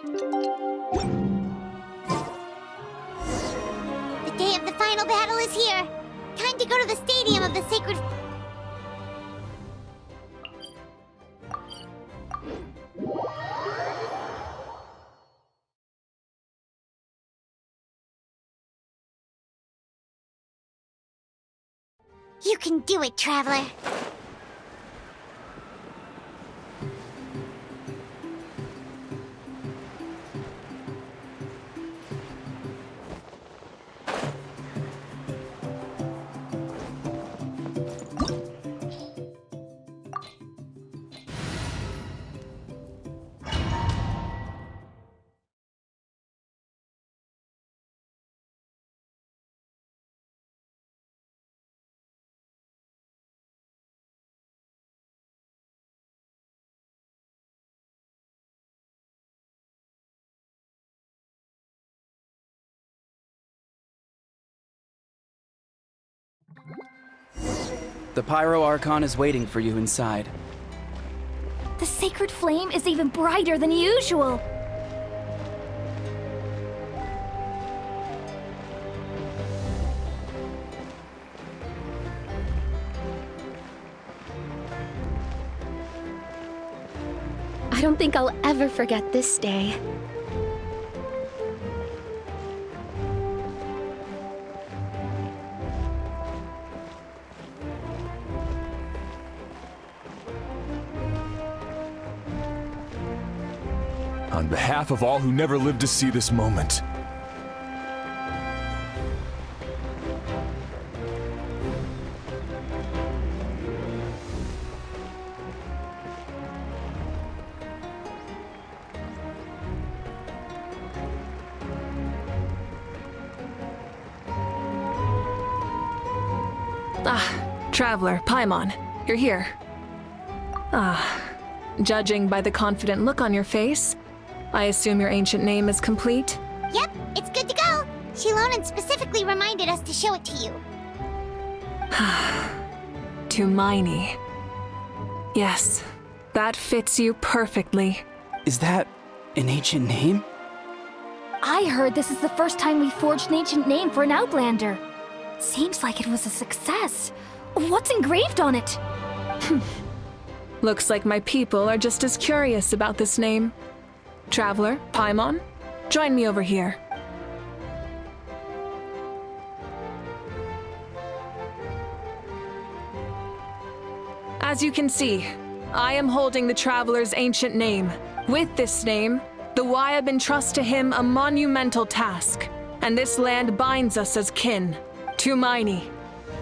The day of the final battle is here. Time to go to the stadium of the sacred... You can do it, Traveler. The Pyro Archon is waiting for you inside. The sacred flame is even brighter than usual. I don't think I'll ever forget this day. On behalf of all who never lived to see this moment. Traveler, Paimon, you're here. Judging by the confident look on your face, I assume your ancient name is complete? Yep, it's good to go. Shilonen specifically reminded us to show it to you. Tumaini. Yes, that fits you perfectly. Is that an ancient name? I heard this is the first time we forged an ancient name for an Outlander. Seems like it was a success. What's engraved on it? Looks like my people are just as curious about this name. Traveler, Paimon, join me over here. As you can see, I am holding the Traveler's ancient name. With this name, the Wyab entrust to him a monumental task, and this land binds us as kin. Tumaini.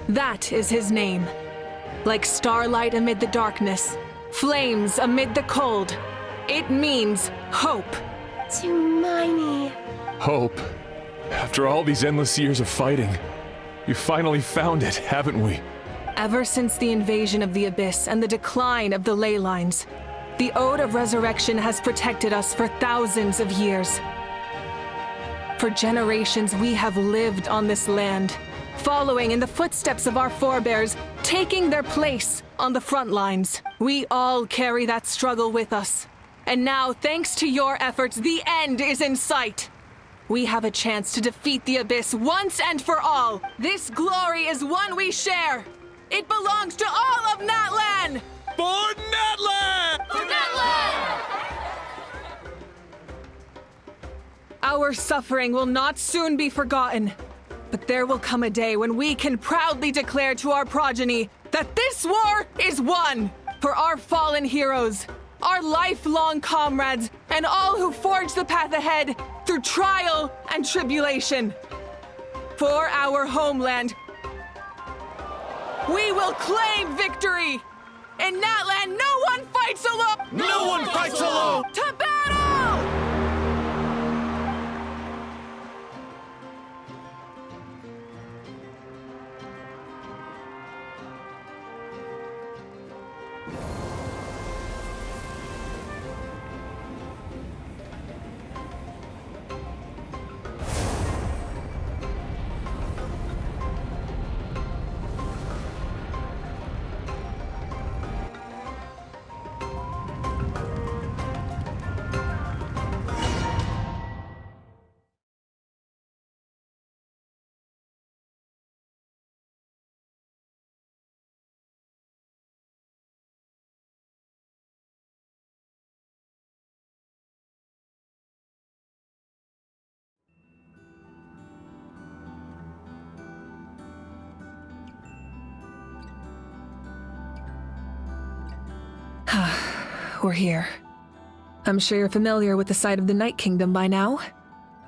That is his name. Like starlight amid the darkness, flames amid the cold. It means hope. Tumaini. Hope. After all these endless years of fighting, we finally found it, haven't we? Ever since the invasion of the Abyss and the decline of the ley lines, the Ode of Resurrection has protected us for thousands of years. For generations, we have lived on this land, following in the footsteps of our forebears, taking their place on the front lines. We all carry that struggle with us. And now, thanks to your efforts, the end is in sight. We have a chance to defeat the Abyss once and for all. This glory is one we share. It belongs to all of Natlan! For Natlan! For Natlan! Our suffering will not soon be forgotten. But there will come a day when we can proudly declare to our progeny that this war is won for our fallen heroes, our lifelong comrades, and all who forge the path ahead through trial and tribulation. For our homeland, we will claim victory! In Natlan, no one fights alone! No one fights alone! To battle! we're here. I'm sure you're familiar with the site of the Night Kingdom by now.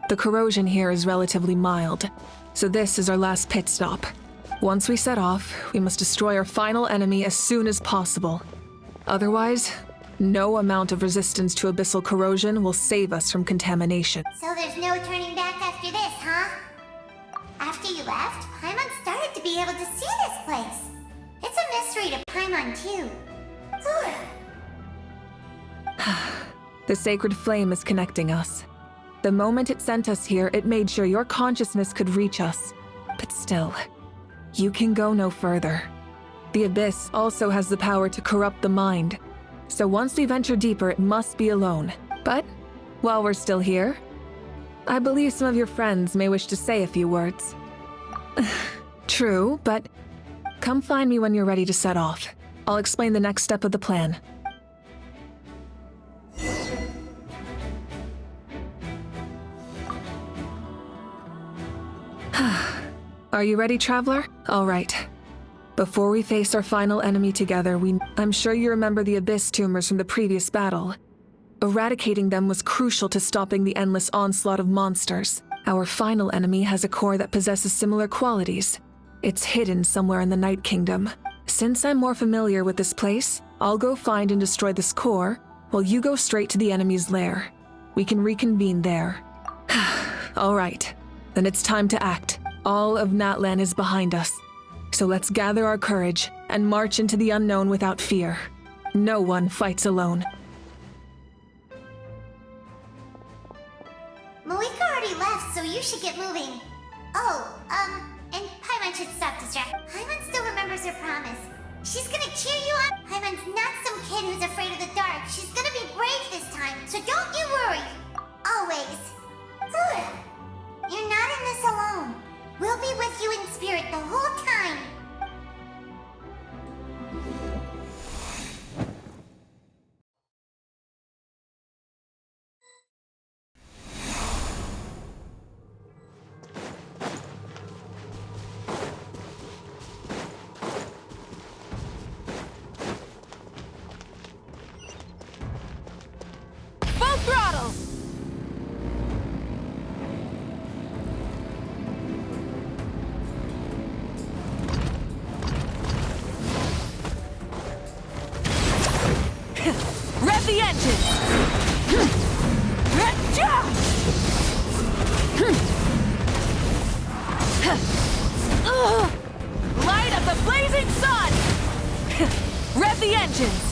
The corrosion here is relatively mild, so this is our last pit stop. Once we set off, we must destroy our final enemy as soon as possible. Otherwise, no amount of resistance to abyssal corrosion will save us from contamination. So there's no turning back after this, huh? After you left, Paimon started to be able to see this place. It's a mystery to Paimon, too. The sacred flame is connecting us. The moment it sent us here, it made sure your consciousness could reach us. But still, you can go no further. The Abyss also has the power to corrupt the mind. So once we venture deeper, it must be alone. But while we're still here, I believe some of your friends may wish to say a few words. True, but come find me when you're ready to set off. I'll explain the next step of the plan. Are you ready, Traveler? All right. Before we face our final enemy together, I'm sure you remember the Abyss tumors from the previous battle. Eradicating them was crucial to stopping the endless onslaught of monsters. Our final enemy has a core that possesses similar qualities. It's hidden somewhere in the Night Kingdom. Since I'm more familiar with this place, I'll go find and destroy this core, while you go straight to the enemy's lair. We can reconvene there. All right, then it's time to act. All of Natlan is behind us. So let's gather our courage and march into the unknown without fear. No one fights alone. Malika already left, so you should get moving. Oh, and Paimon should stop distracting. Paimon still remembers her promise. She's gonna cheer you up. Paimon's not some kid who's afraid of the dark. She's gonna be brave this time, so don't you worry. Always. You're not in this alone. We'll be with you in spirit the whole time. Full throttle! Rev the engine! Light of the blazing sun! Rev the engines!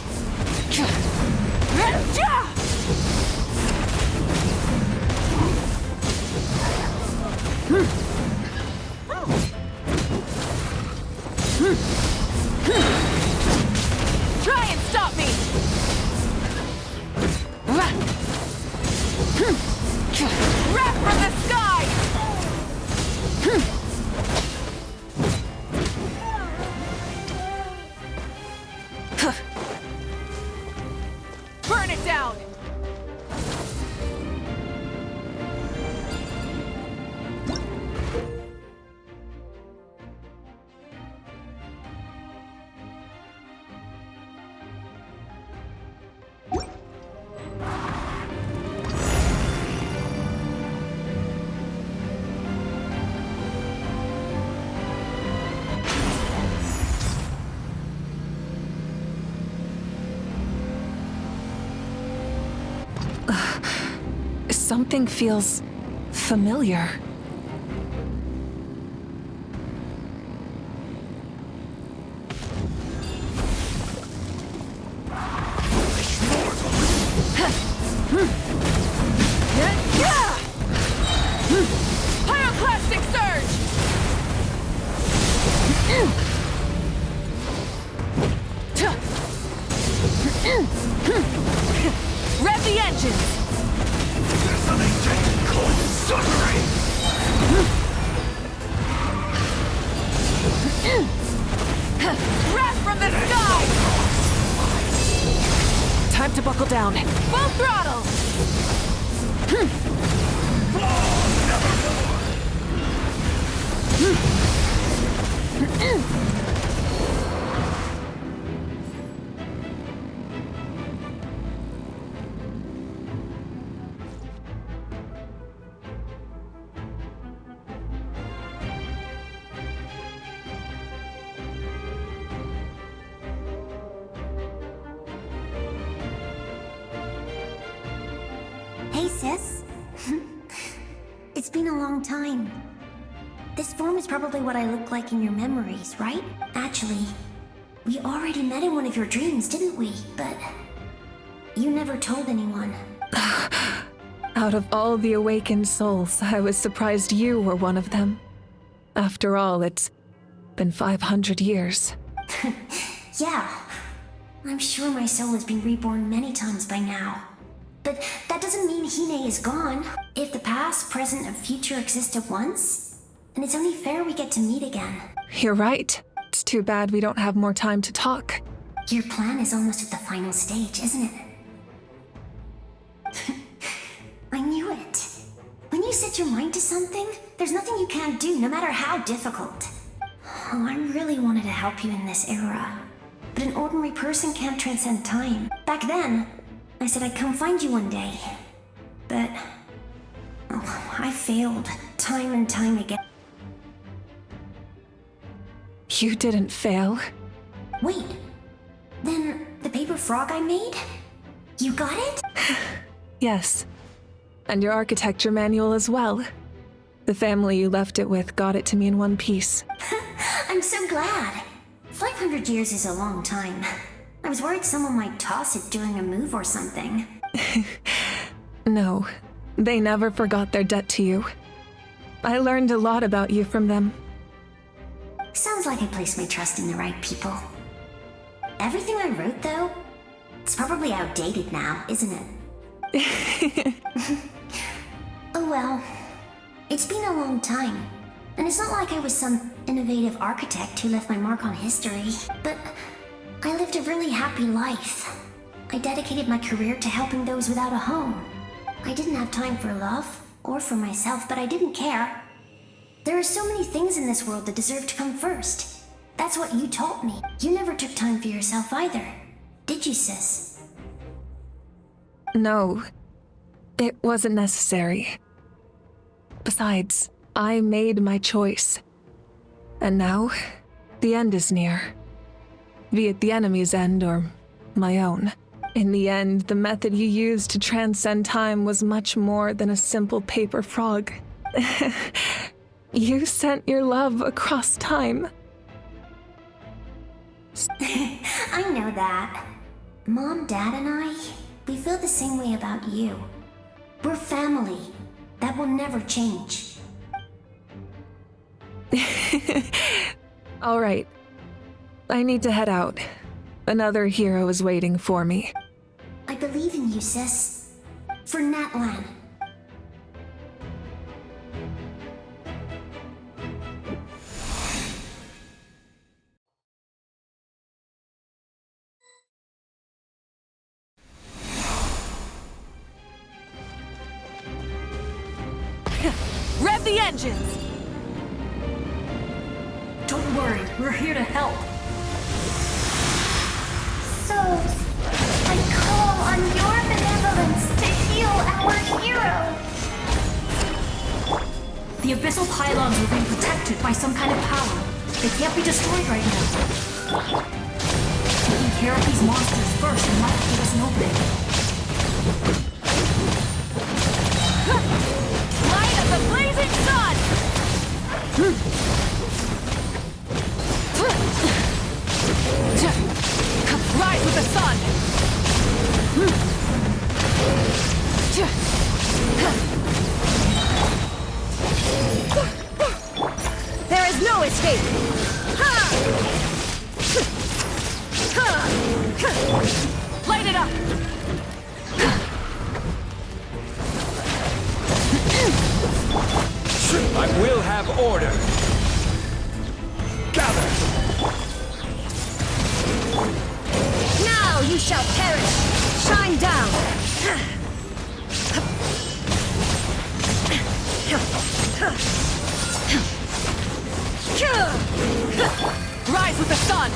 Try and stop me! Wrath from the sky! Burn it down! Something feels familiar. Pyroclastic surge! Rev the engines! Wrath from the sky! Time to buckle down. Full throttle! sis. It's been a long time. This form is probably what I look like in your memories, right? Actually, we already met in one of your dreams, didn't we? But you never told anyone. Out of all the awakened souls, I was surprised you were one of them. After all, it's been 500 years. Yeah. I'm sure my soul has been reborn many times by now. But that doesn't mean Hine is gone. If the past, present, and future exist at once, then it's only fair we get to meet again. You're right. It's too bad we don't have more time to talk. Your plan is almost at the final stage, isn't it? I knew it. When you set your mind to something, there's nothing you can't do, no matter how difficult. Oh, I really wanted to help you in this era. But an ordinary person can't transcend time. Back then, I said I'd come find you one day. But I failed, time and time again. You didn't fail. Wait, then the paper frog I made? You got it? Yes. And your architecture manual as well. The family you left it with got it to me in one piece. I'm so glad. 500 years is a long time. I was worried someone might toss it during a move or something. No, they never forgot their debt to you. I learned a lot about you from them. Sounds like I placed my trust in the right people. Everything I wrote, though, it's probably outdated now, isn't it? Oh well. It's been a long time. And it's not like I was some innovative architect who left my mark on history. But I lived a really happy life. I dedicated my career to helping those without a home. I didn't have time for love, or for myself, but I didn't care. There are so many things in this world that deserve to come first. That's what you taught me. You never took time for yourself either. Did you, sis? No, it wasn't necessary. Besides, I made my choice. And now, the end is near. Be it the enemy's end or my own. In the end, the method you used to transcend time was much more than a simple paper frog. You sent your love across time. I know that. Mom, Dad, and I, we feel the same way about you. We're family. That will never change. All right. I need to head out. Another hero is waiting for me. I believe in you, sis. For Natlan. Rev the engines! Don't worry, we're here to help. So, I call on your benevolence to heal our hero. The abyssal pylons are being protected by some kind of power. They can't be destroyed right now. Taking care of these monsters first might give us an opening. Light of the blazing sun! Rise with the sun! There is no escape! Light it up! I will have order. Gather! Now you shall perish! Shine down! Rise with the sun!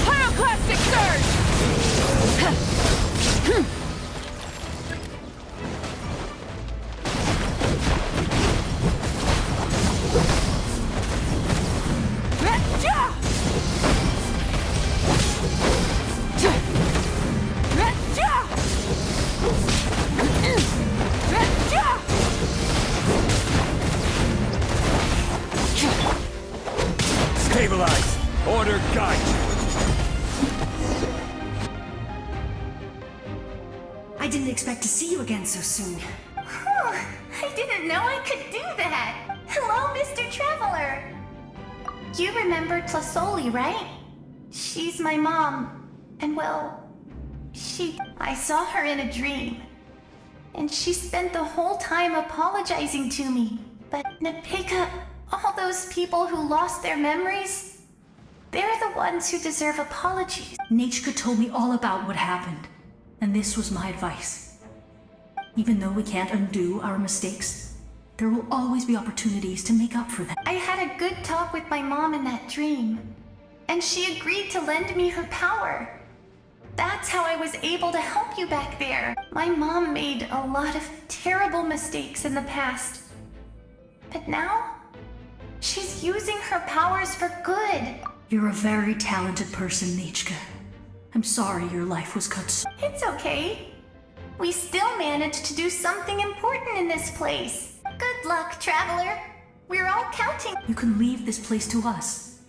Pyroclastic surge! I didn't expect to see you again so soon. I didn't know I could do that. Hello, Mr. Traveler. You remember Tlasoli, right? She's my mom. And well, I saw her in a dream. And she spent the whole time apologizing to me. But Nepika, all those people who lost their memories, they're the ones who deserve apologies. Nachka told me all about what happened, and this was my advice. Even though we can't undo our mistakes, there will always be opportunities to make up for them. I had a good talk with my mom in that dream, and she agreed to lend me her power. That's how I was able to help you back there. My mom made a lot of terrible mistakes in the past. But now, she's using her powers for good. You're a very talented person, Nachka. I'm sorry your life was cut so... It's okay. We still managed to do something important in this place. Good luck, Traveler. We're all counting. You can leave this place to us.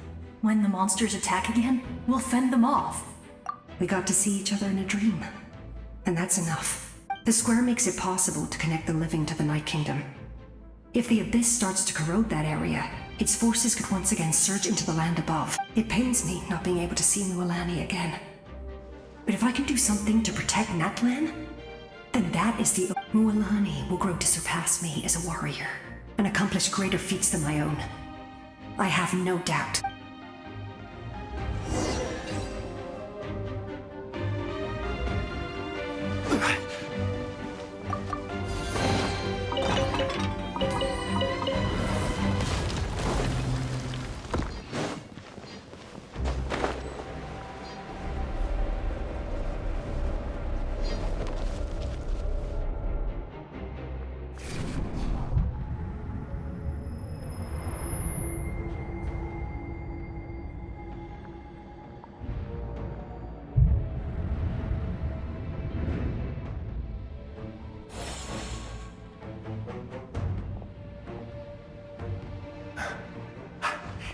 When the monsters attack again, we'll fend them off. We got to see each other in a dream, and that's enough. The square makes it possible to connect the living to the Night Kingdom. If the Abyss starts to corrode that area, its forces could once again surge into the land above. It pains me not being able to see Mualani again. But if I can do something to protect Natlan, then that is the... Mualani will grow to surpass me as a warrior, and accomplish greater feats than my own. I have no doubt.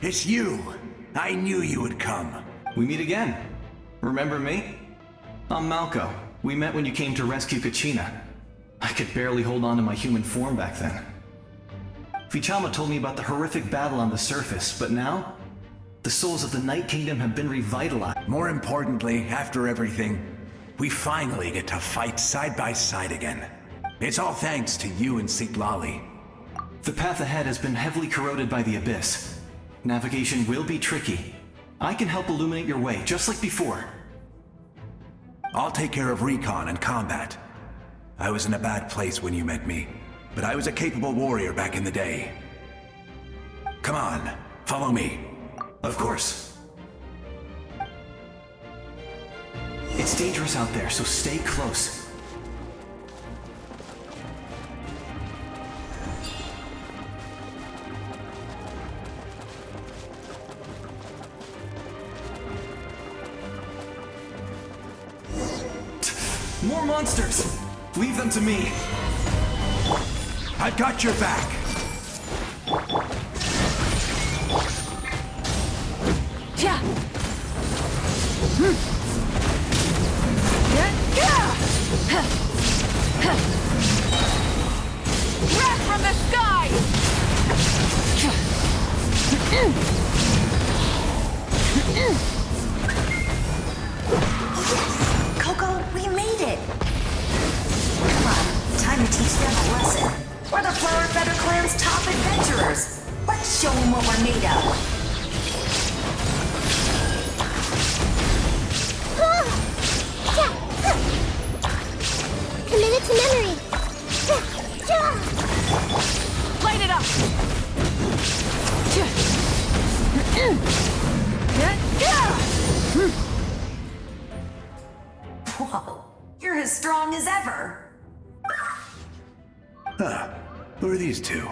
It's you! I knew you would come. We meet again. Remember me? I'm Malco. We met when you came to rescue Kachina. I could barely hold on to my human form back then. Vichama told me about the horrific battle on the surface, but now, the souls of the Night Kingdom have been revitalized. More importantly, after everything, we finally get to fight side by side again. It's all thanks to you and Sitlali. The path ahead has been heavily corroded by the Abyss. Navigation will be tricky. I can help illuminate your way, just like before. I'll take care of recon and combat. I was in a bad place when you met me, but I was a capable warrior back in the day. Come on, follow me. Of course. It's dangerous out there, so stay close. More monsters! Leave them to me! I've got your back! Yeah. Wrath from the sky! Coco, we made it! Come on, time to teach them a lesson. We're the Flower Feather Clan's top adventurers. Let's show them what we're made of. Committed to memory. Light it up! Whoa, you're as strong as ever. Who are these two?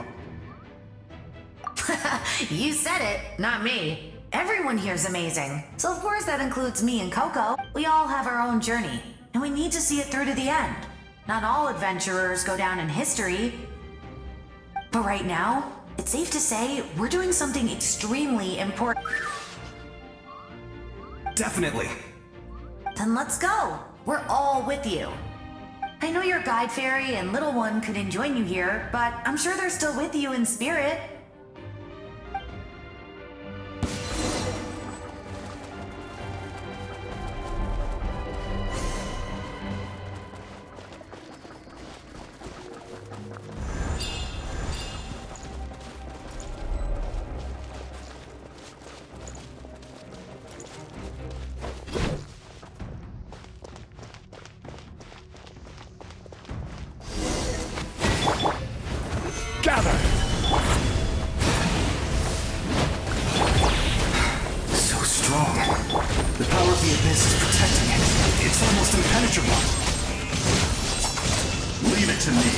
You said it, not me. Everyone here's amazing. So of course that includes me and Coco. We all have our own journey, and we need to see it through to the end. Not all adventurers go down in history. But right now, it's safe to say we're doing something extremely important. Definitely. Then let's go. We're all with you. I know your guide fairy and little one couldn't join you here, but I'm sure they're still with you in spirit. Gather! So strong. The power of the Abyss is protecting it. It's almost impenetrable. Leave it to me.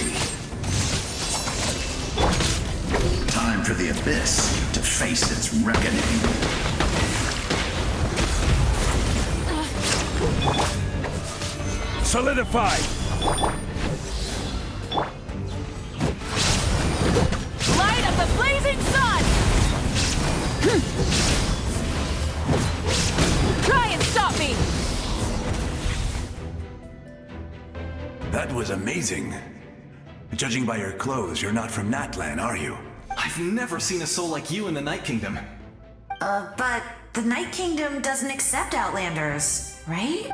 Time for the Abyss to face its reckoning. Solidify! Light of the blazing sun! Try and stop me! That was amazing. Judging by your clothes, you're not from Natlan, are you? I've never seen a soul like you in the Night Kingdom. But the Night Kingdom doesn't accept Outlanders, right?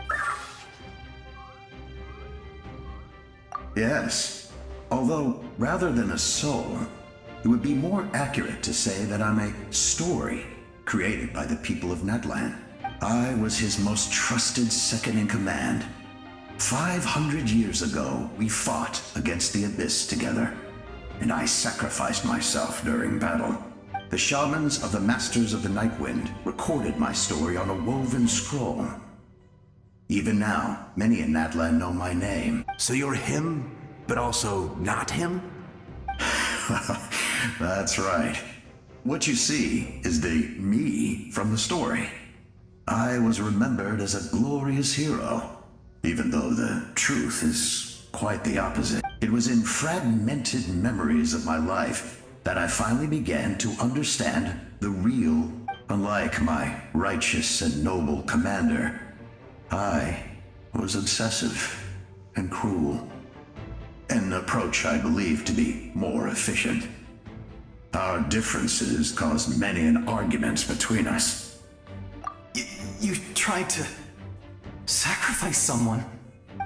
Yes. Although, rather than a soul, it would be more accurate to say that I'm a story created by the people of Natlan. I was his most trusted second-in-command. 500 years ago, we fought against the Abyss together, and I sacrificed myself during battle. The shamans of the Masters of the Nightwind recorded my story on a woven scroll. Even now, many in Natlan know my name. So you're him, but also not him? That's right. What you see is the me from the story. I was remembered as a glorious hero, even though the truth is quite the opposite. It was in fragmented memories of my life that I finally began to understand the real. Unlike my righteous and noble commander, I was obsessive and cruel. An approach I believe to be more efficient. Our differences caused many an arguments between us. You tried to sacrifice someone.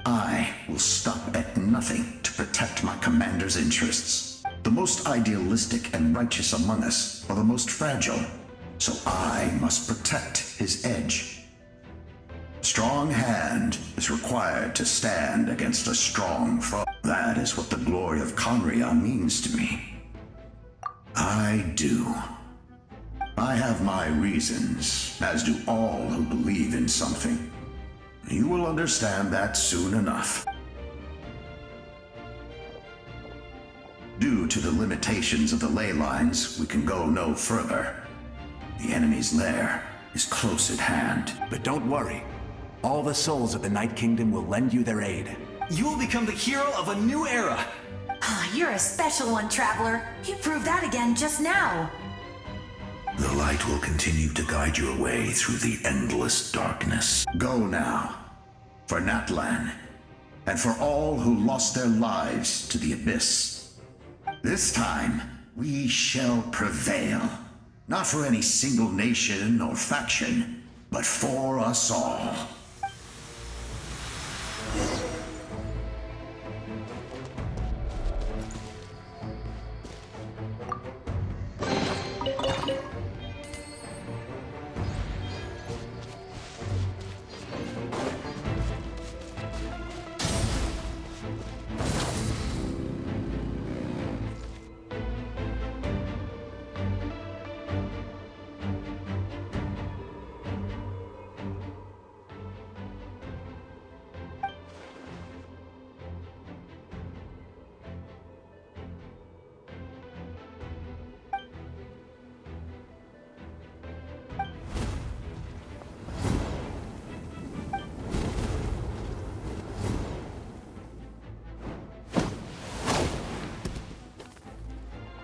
I will stop at nothing to protect my commander's interests. The most idealistic and righteous among us are the most fragile, so I must protect his edge. A strong hand is required to stand against a strong foe. That is what the glory of Conria means to me. I do. I have my reasons, as do all who believe in something. You will understand that soon enough. Due to the limitations of the ley lines, we can go no further. The enemy's lair is close at hand. But don't worry. All the souls of the Night Kingdom will lend you their aid. You will become the hero of a new era. You're a special one, Traveler. You proved that again just now. The light will continue to guide your way through the endless darkness. Go now, for Natlan, and for all who lost their lives to the Abyss. This time, we shall prevail. Not for any single nation or faction, but for us all.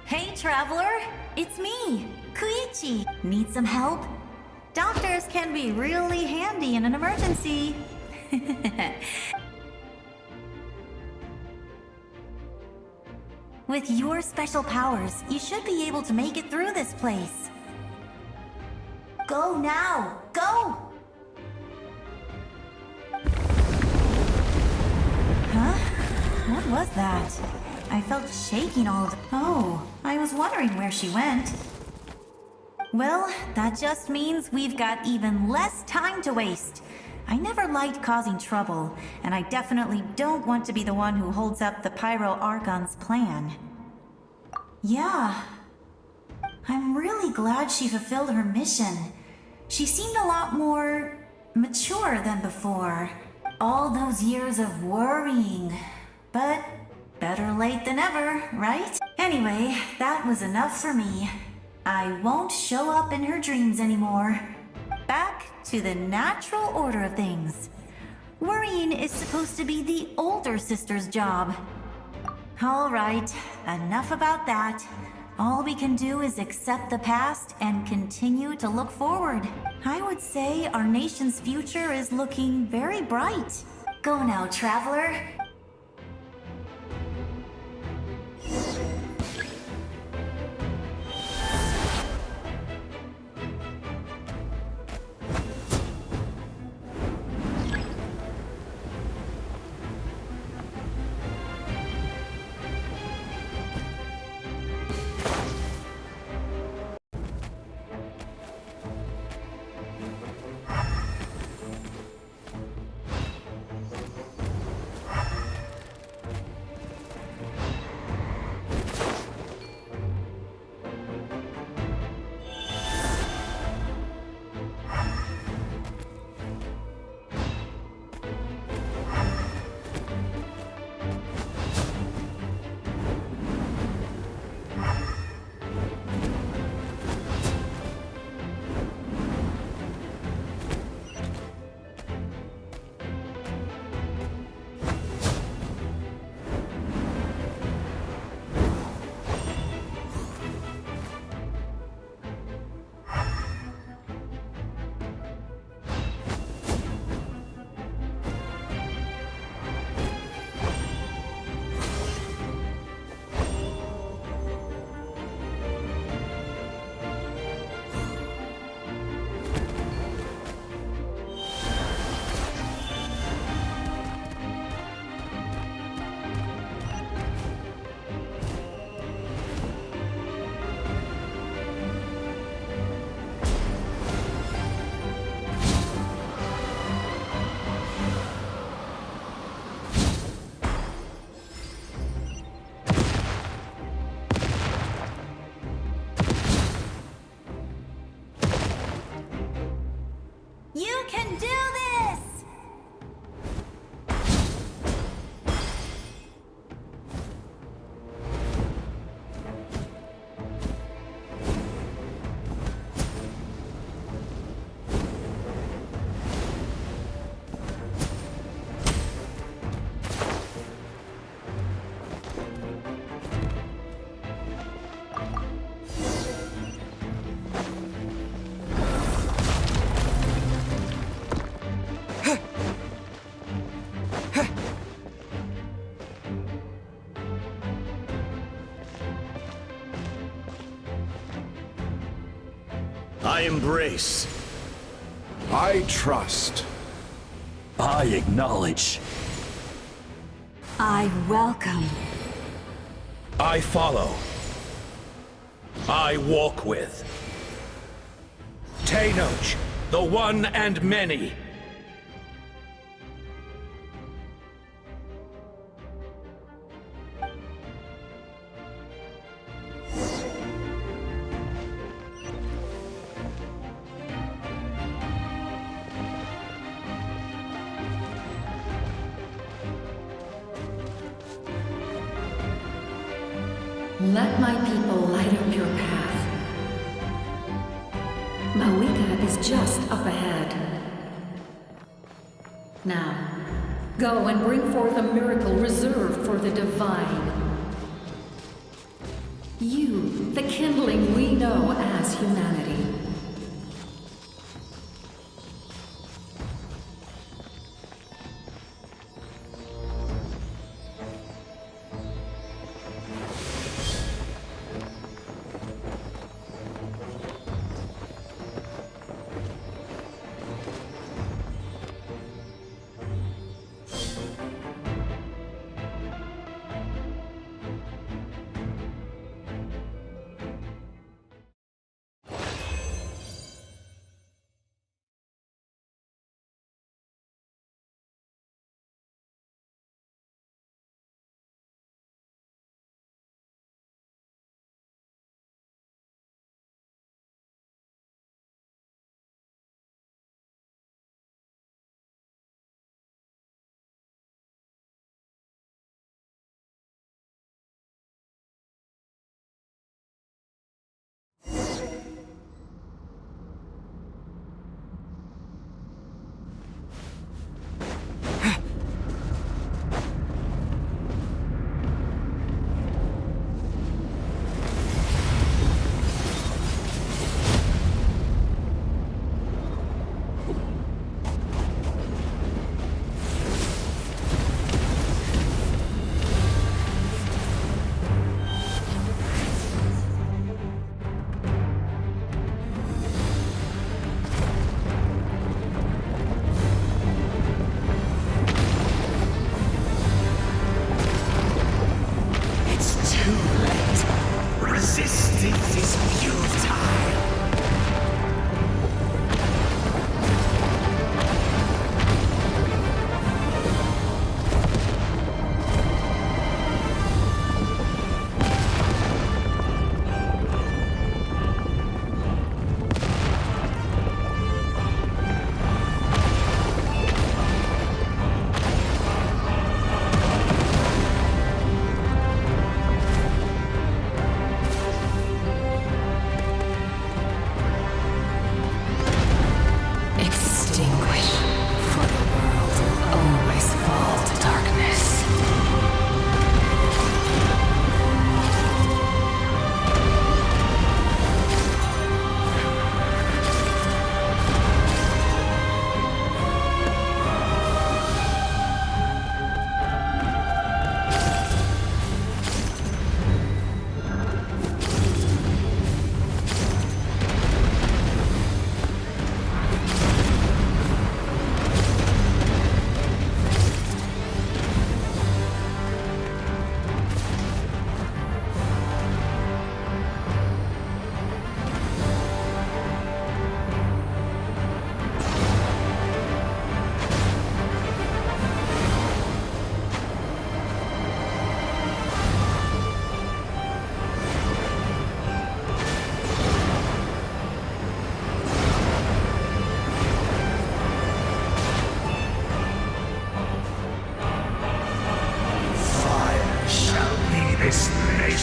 Hey, Traveler. It's me, Koichi. Need some help? Doctors can be really handy in an emergency. With your special powers, you should be able to make it through this place. Go now! Go! Huh? What was that? I felt shaking all of... Oh, I was wondering where she went. Well, that just means we've got even less time to waste. I never liked causing trouble, and I definitely don't want to be the one who holds up the Pyro Archon's plan. Yeah. I'm really glad she fulfilled her mission. She seemed a lot more mature than before. All those years of worrying. But better late than ever, right? Anyway, that was enough for me. I won't show up in her dreams anymore. Back to the natural order of things. Worrying is supposed to be the older sister's job. All right, enough about that. All we can do is accept the past and continue to look forward. I would say our nation's future is looking very bright. Go now, traveler. You can do this! I embrace. I trust. I acknowledge. I welcome. I follow. I walk with. Tenoch, the one and many. Let my people light up your path. Mawika is just up ahead. Now, go and bring forth a miracle reserved for the divine. You, the kindling we know as humanity.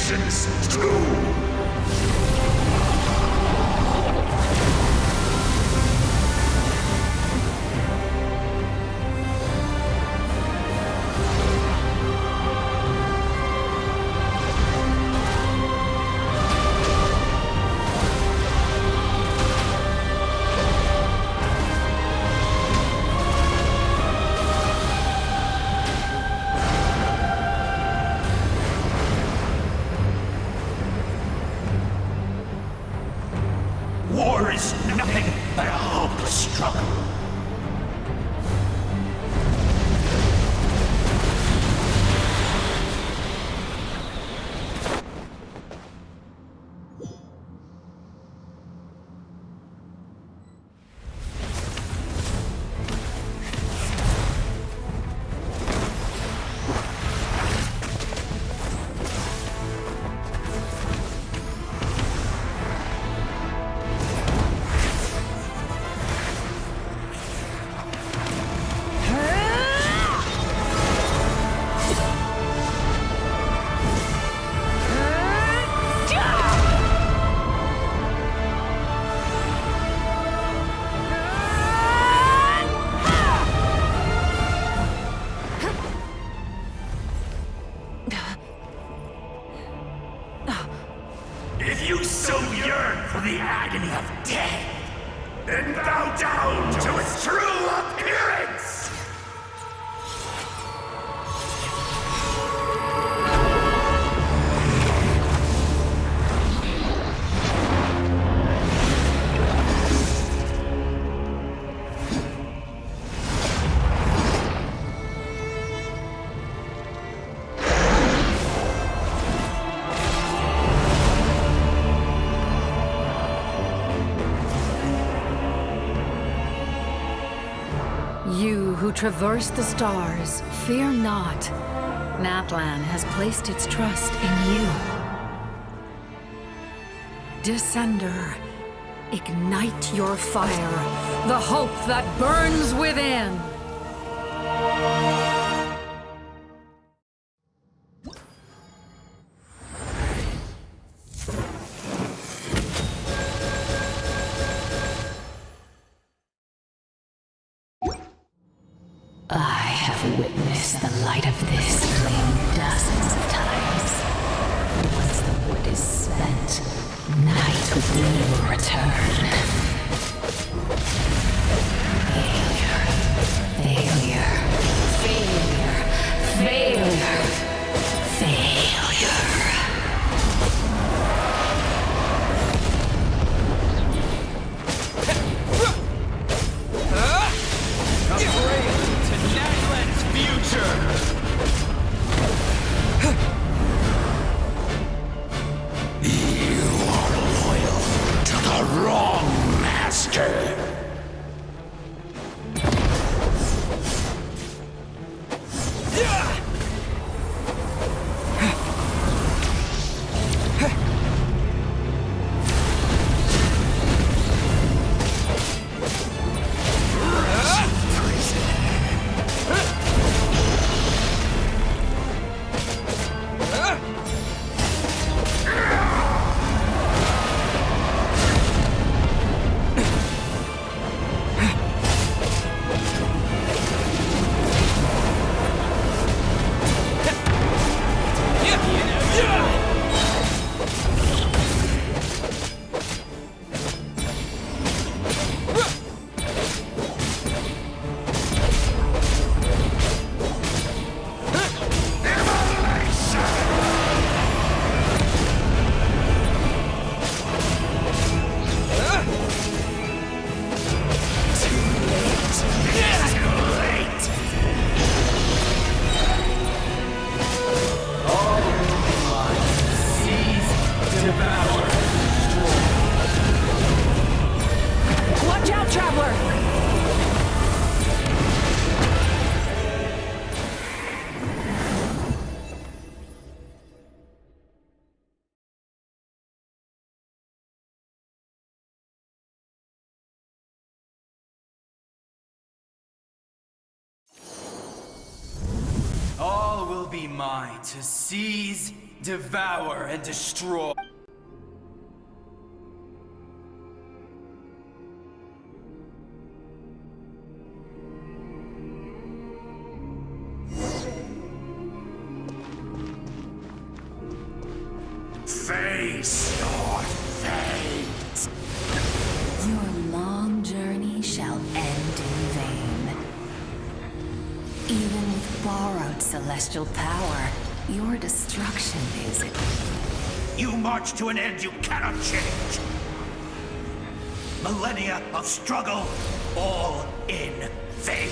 generations too! War is nothing but a hopeless struggle. If you so yearn for the agony of death, then bow down to its true appearance! You who traverse the stars, fear not. Natlan has placed its trust in you. Descender, ignite your fire, the hope that burns within! I have witnessed the light of this flame dozens of times. Once the wood is spent, night will return. Failure. Failure. Failure. Failure. All will be mine to seize devour and destroy. Face your fate! Your long journey shall end in vain. Even with borrowed celestial power, your destruction is... You march to an end you cannot change. Millennia of struggle, all in vain.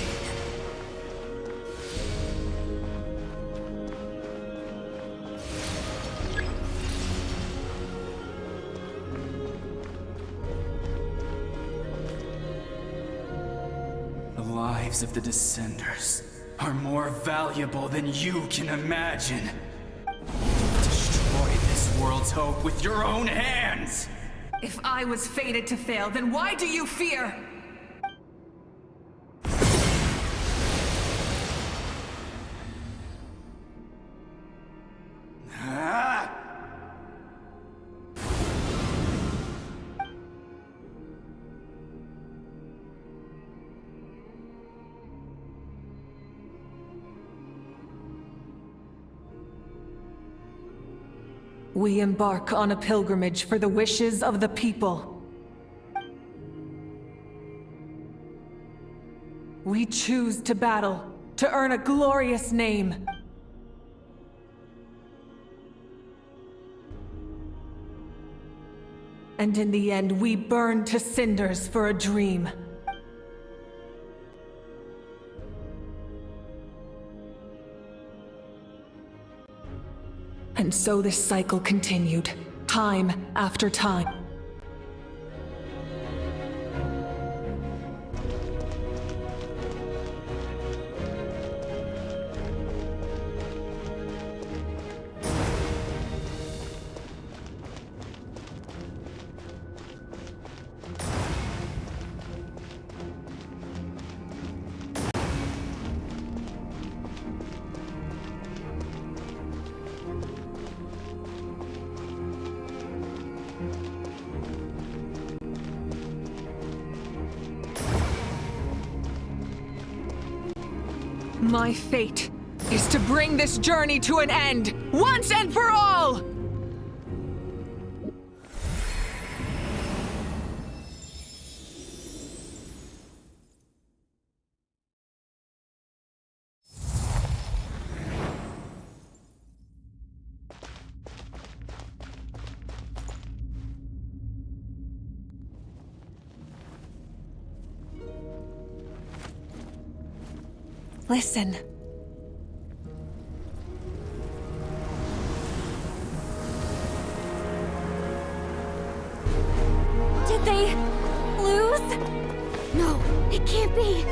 The lives of the Descenders are more valuable than you can imagine. Destroy this world's hope with your own hands! If I was fated to fail, then why do you fear? Ah! We embark on a pilgrimage for the wishes of the people. We choose to battle, to earn a glorious name. And in the end, we burn to cinders for a dream. And so this cycle continued, time after time. My fate is to bring this journey to an end, once and for all! Listen. Did they lose? No, it can't be.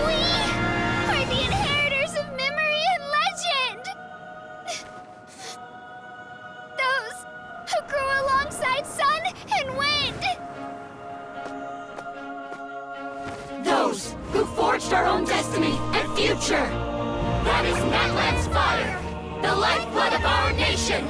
We are the inheritors of memory and legend! Those who grew alongside sun and wind! Those who forged our own destiny and future! That is Natlan's fire, the lifeblood of our nation!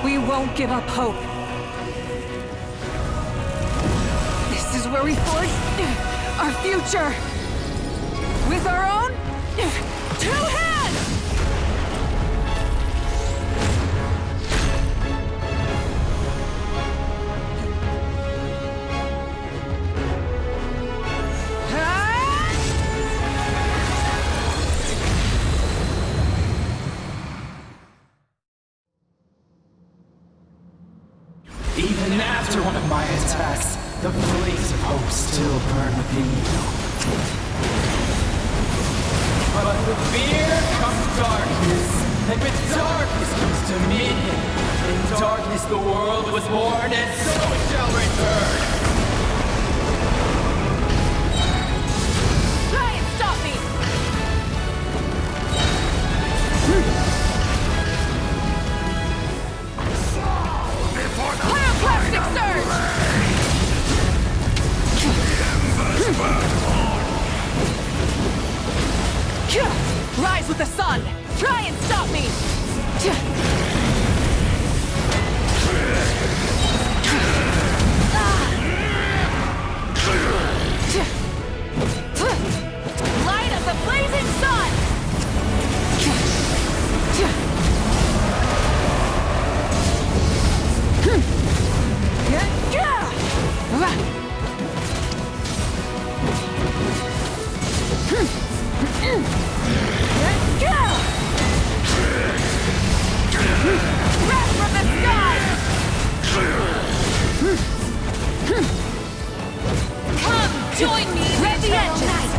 We won't give up hope. This is where we forge our future. With our own 2 hands! After one of my attacks, the flames of hope still burn within you. But with fear comes darkness, and with darkness comes dominion. In darkness the world was born, and so it shall return. Try and stop me! Pyroclastic surge! Rise with the sun! Try and stop me! Light of the blazing sun! Breath from the sky! Come, join me! Rev the engines!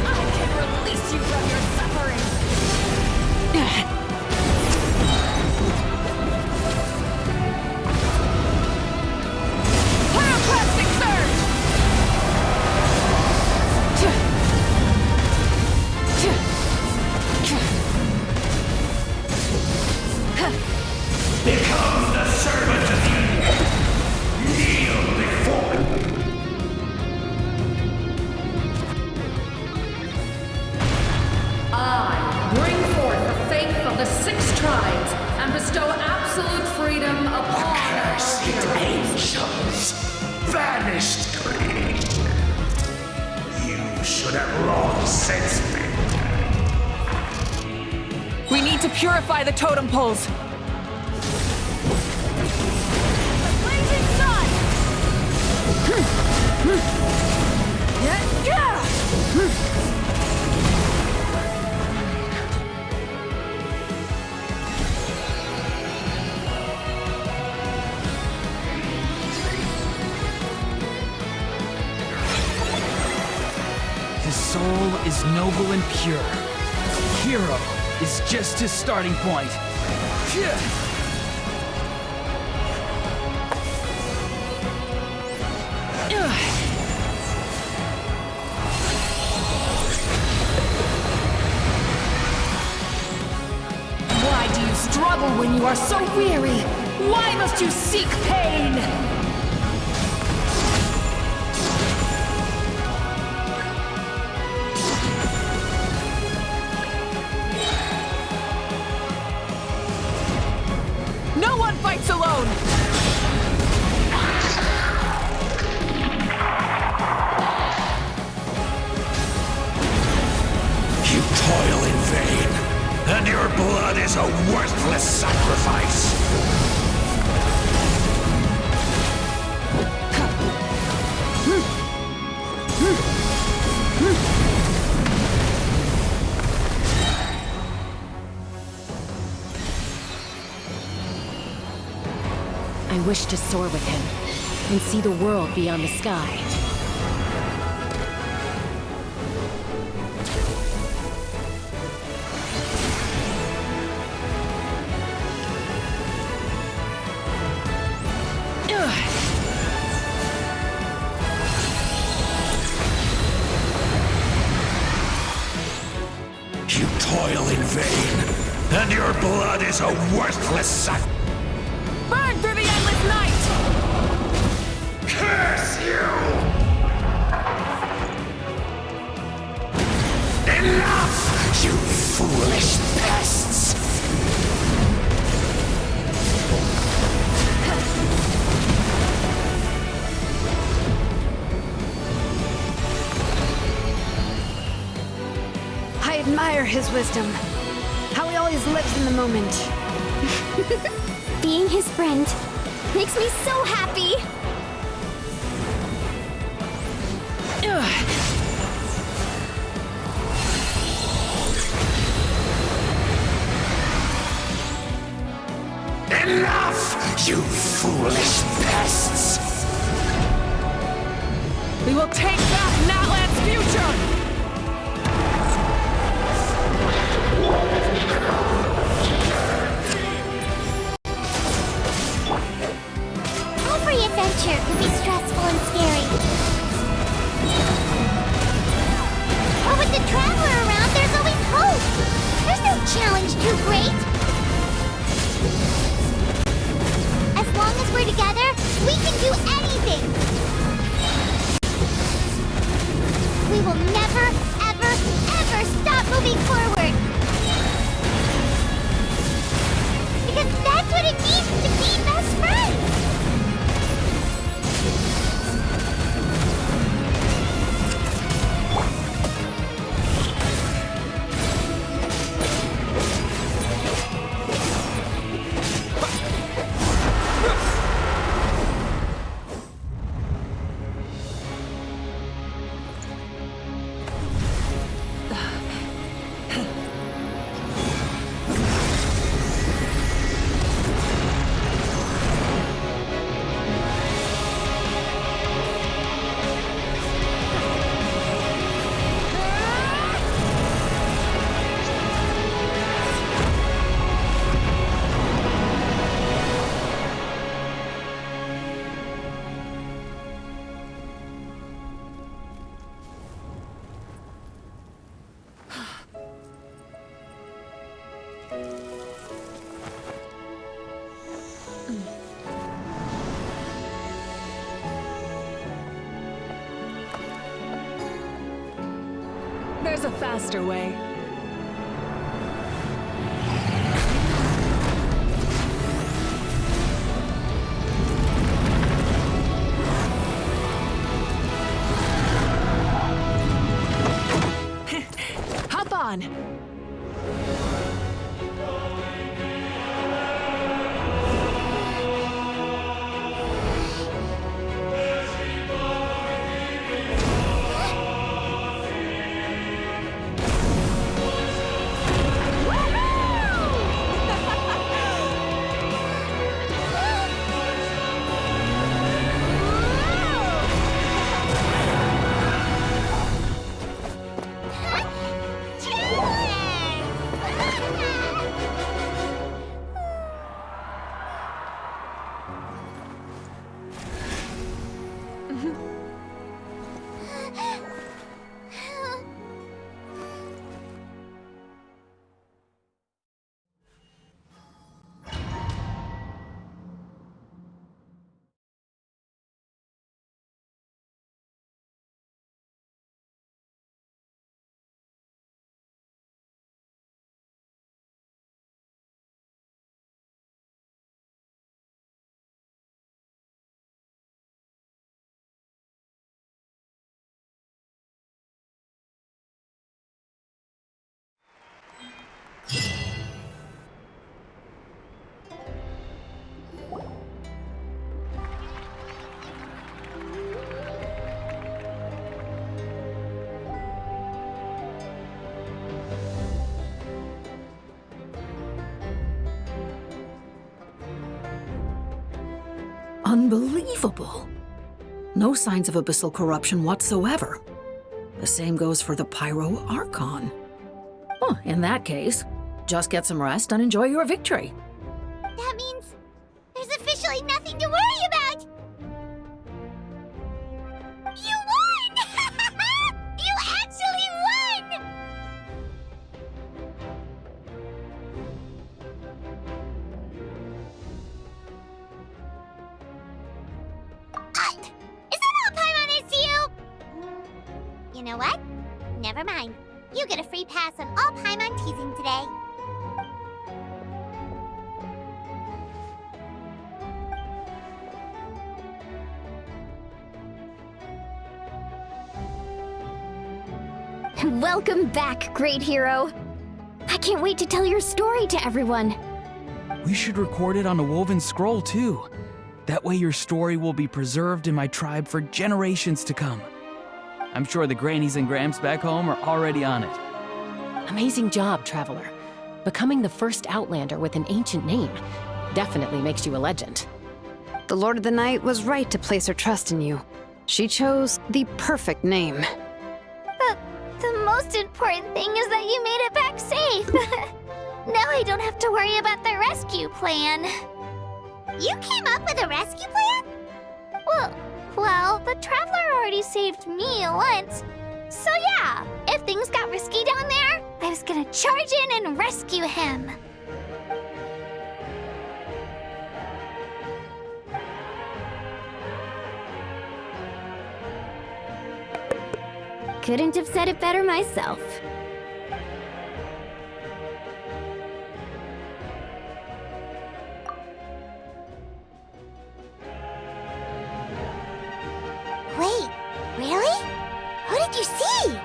I can release you from your suffering! Pyroclastic surge! Become the servant of the kneel before I bring forth the faith of the 6 tribes and bestow absolute freedom upon cursed angels, vanished greed. You should have long since been. We need to purify the totem poles. The blazing sun! His soul is noble and pure. Hero is just his starting point. Why do you struggle when you are so weary? Why must you seek pain? No one fights alone! You toil in vain, and your blood is a worthless sacrifice. I wish to soar with him and see the world beyond the sky. You toil in vain, and your blood is a worthless sacrifice. Burn through the endless night! Curse you! Enough, you foolish pests! I admire his wisdom. How he always lives in the moment. Being his friend makes me so happy. Enough, you foolish pests! We will take back Natlan's future! Every adventure can be stressful and scary. But with the Traveler around, there's always hope. There's no challenge too great. As long as we're together, we can do anything. We will never, ever, ever stop moving forward. Because that's what it means to be best friends. There's a faster way. Hop on! Unbelievable. No signs of abyssal corruption whatsoever. The same goes for the Pyro Archon. Oh, in that case, just get some rest and enjoy your victory. That means there's officially nothing to worry about! You won! You actually won! Is that all Paimon is to you? You know what? Never mind. You get a free pass on all Paimon teasing today. Welcome back, great hero. I can't wait to tell your story to everyone. We should record it on a woven scroll, too. That way your story will be preserved in my tribe for generations to come. I'm sure the grannies and gramps back home are already on it. Amazing job, Traveler. Becoming the first Outlander with an ancient name. definitely makes you a legend. The Lord of the Night was right to place her trust in you. She chose the perfect name. The most important thing is that you made it back safe. Now I don't have to worry about the rescue plan. You came up with a rescue plan? Well, the Traveler already saved me once. So yeah, if things got risky down there, I was gonna charge in and rescue him. Couldn't have said it better myself. Wait, really? Who did you see?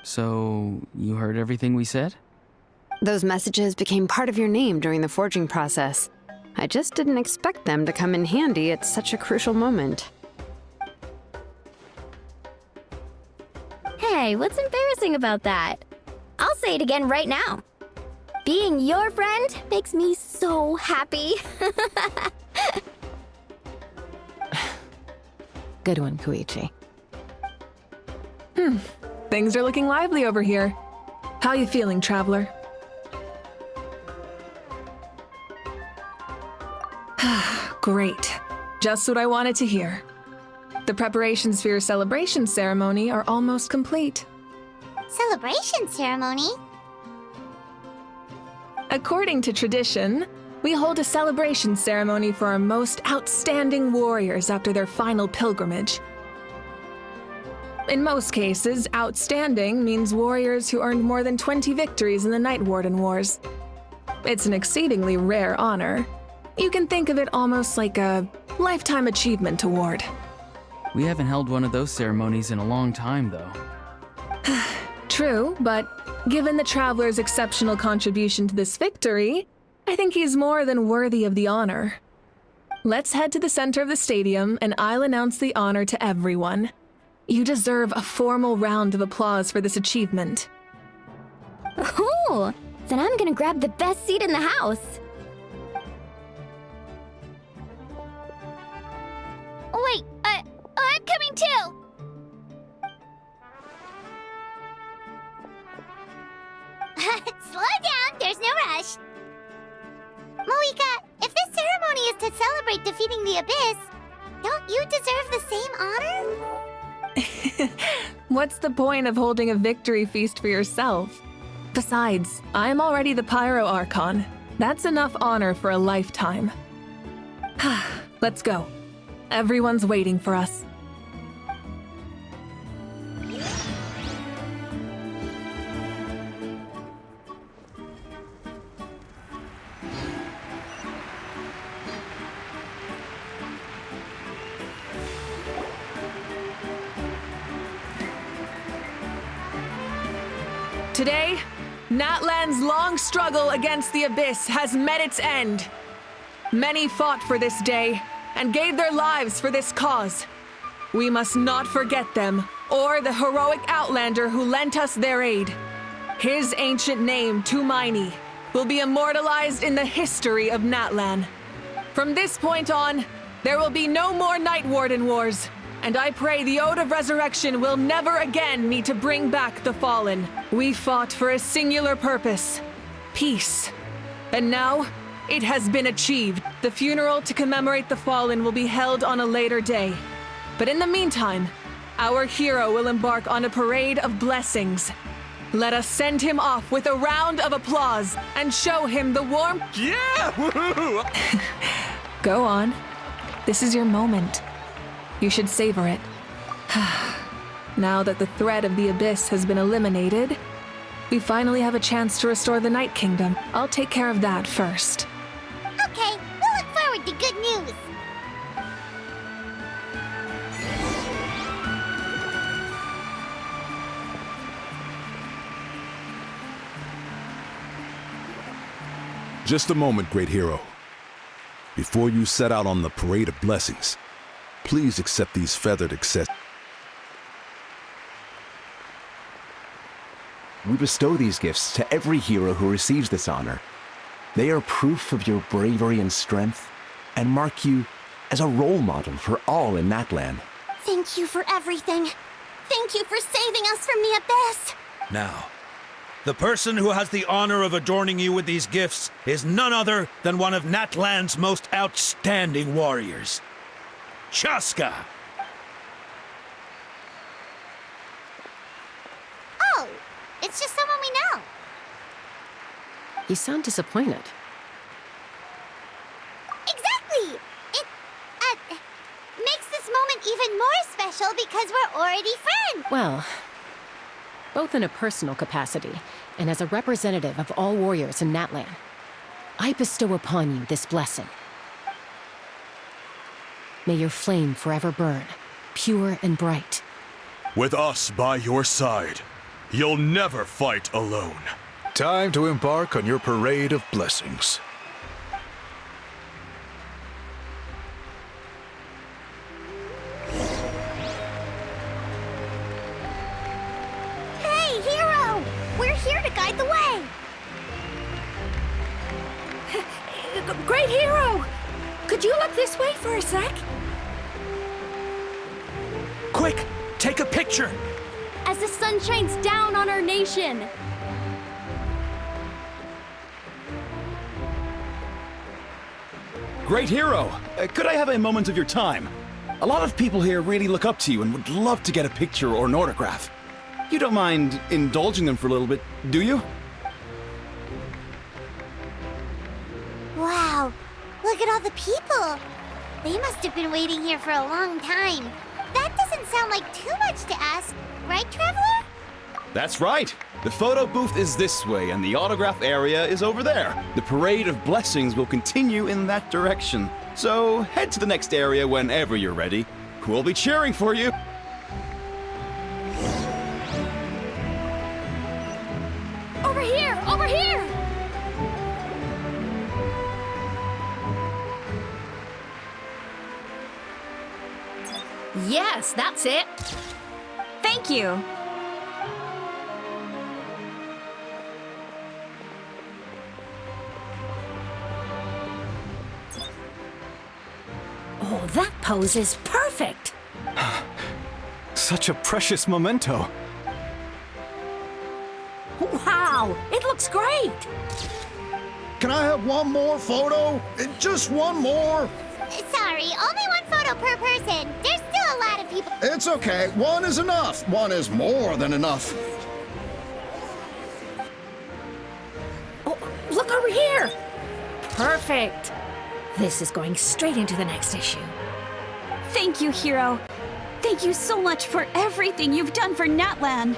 So, you heard everything we said? Those messages became part of your name during the forging process. I just didn't expect them to come in handy at such a crucial moment. Hey, what's embarrassing about that? I'll say it again right now. Being your friend makes me so happy. Good one, Koichi. Things are looking lively over here. How you feeling, Traveler? Great. Just what I wanted to hear. The preparations for your celebration ceremony are almost complete. Celebration ceremony? According to tradition, we hold a celebration ceremony for our most outstanding warriors after their final pilgrimage. In most cases, outstanding means warriors who earned more than 20 victories in the Night Warden Wars. It's an exceedingly rare honor. You can think of it almost like a lifetime achievement award. We haven't held one of those ceremonies in a long time, though. True, but given the Traveler's exceptional contribution to this victory, I think he's more than worthy of the honor. Let's head to the center of the stadium, and I'll announce the honor to everyone. You deserve a formal round of applause for this achievement. Ooh, then I'm gonna grab the best seat in the house. Wait, I'm coming too! Slow down, there's no rush. Moika, if this ceremony is to celebrate defeating the Abyss, don't you deserve the same honor? What's the point of holding a victory feast for yourself? Besides, I'm already the Pyro Archon. That's enough honor for a lifetime. Let's go. Everyone's waiting for us. Today, Natlan's long struggle against the Abyss has met its end. Many fought for this day and gave their lives for this cause. We must not forget them or the heroic Outlander who lent us their aid. His ancient name, Tumaini, will be immortalized in the history of Natlan. From this point on, there will be no more Night Warden Wars, and I pray the Ode of Resurrection will never again need to bring back the Fallen. We fought for a singular purpose: peace. And now, it has been achieved. The funeral to commemorate the Fallen will be held on a later day. But in the meantime, our hero will embark on a parade of blessings. Let us send him off with a round of applause and show him the warmth. Yeah! Woohoo! Go on. This is your moment. You should savor it. Now that the threat of the Abyss has been eliminated, we finally have a chance to restore the Night Kingdom. I'll take care of that first. Okay, we'll look forward to good news. Just a moment, great hero. Before you set out on the Parade of Blessings, please accept these feathered accessories. We bestow these gifts to every hero who receives this honor. They are proof of your bravery and strength, and mark you as a role model for all in Natlan. Thank you for everything. Thank you for saving us from the abyss. Now, the person who has the honor of adorning you with these gifts is none other than one of Natlan's most outstanding warriors, Chaska. Oh, it's just someone we know. You sound disappointed. Exactly! It, makes this moment even more special because we're already friends! Well, both in a personal capacity and as a representative of all warriors in Natlan, I bestow upon you this blessing. May your flame forever burn, pure and bright. With us by your side, you'll never fight alone. Time to embark on your Parade of Blessings. Hey, hero! We're here to guide the way! Great hero! Could you look this way for a sec? Quick, take a picture! As the sun shines down on our nation! Great hero! Could I have a moment of your time? A lot of people here really look up to you and would love to get a picture or an autograph. You don't mind indulging them for a little bit, do you? Wow, look at all the people! They must have been waiting here for a long time. That doesn't sound like too much to ask, right, Traveler? That's right! The photo booth is this way, and the autograph area is over there. The Parade of Blessings will continue in that direction. So head to the next area whenever you're ready. We'll be cheering for you! Over here! Over here! Yes, that's it. Thank you. Oh, that pose is perfect. Such a precious memento. Wow, it looks great. Can I have one more photo? Just one more? Sorry, only one photo per person. There's still a lot of people. It's okay. One is enough. One is more than enough. Oh, look over here. Perfect. This is going straight into the next issue. Thank you, hero. Thank you so much for everything you've done for Natlan.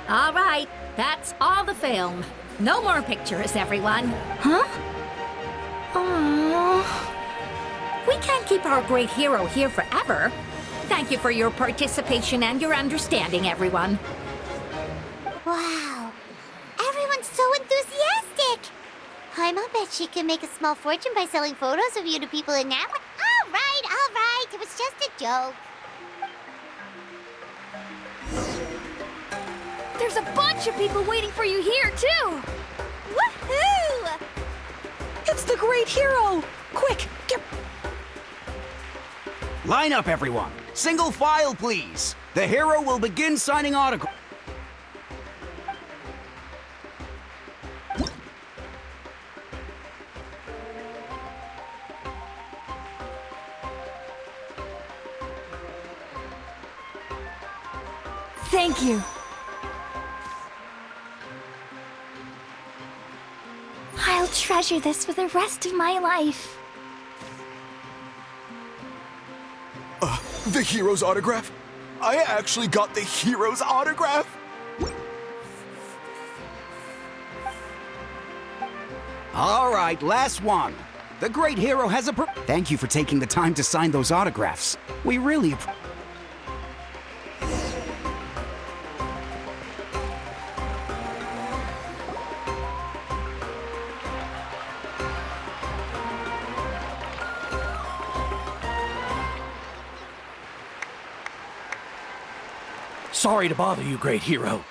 All right, that's all the film. No more pictures, everyone. Huh? Aww. We can't keep our great hero here forever. Thank you for your participation and your understanding, everyone. Wow, everyone's so enthusiastic. I'll bet she can make a small fortune by selling photos of you to people in Natlan. All right, it was just a joke. There's a bunch of people waiting for you here, too! Woohoo! It's the great hero! Quick, get... Line up, everyone. Single file, please. The hero will begin signing autographs. Thank you. I'll treasure this for the rest of my life. The hero's autograph? I actually got the hero's autograph? All right, last one. The great hero has a... Thank you for taking the time to sign those autographs. We really... Sorry to bother you, great hero.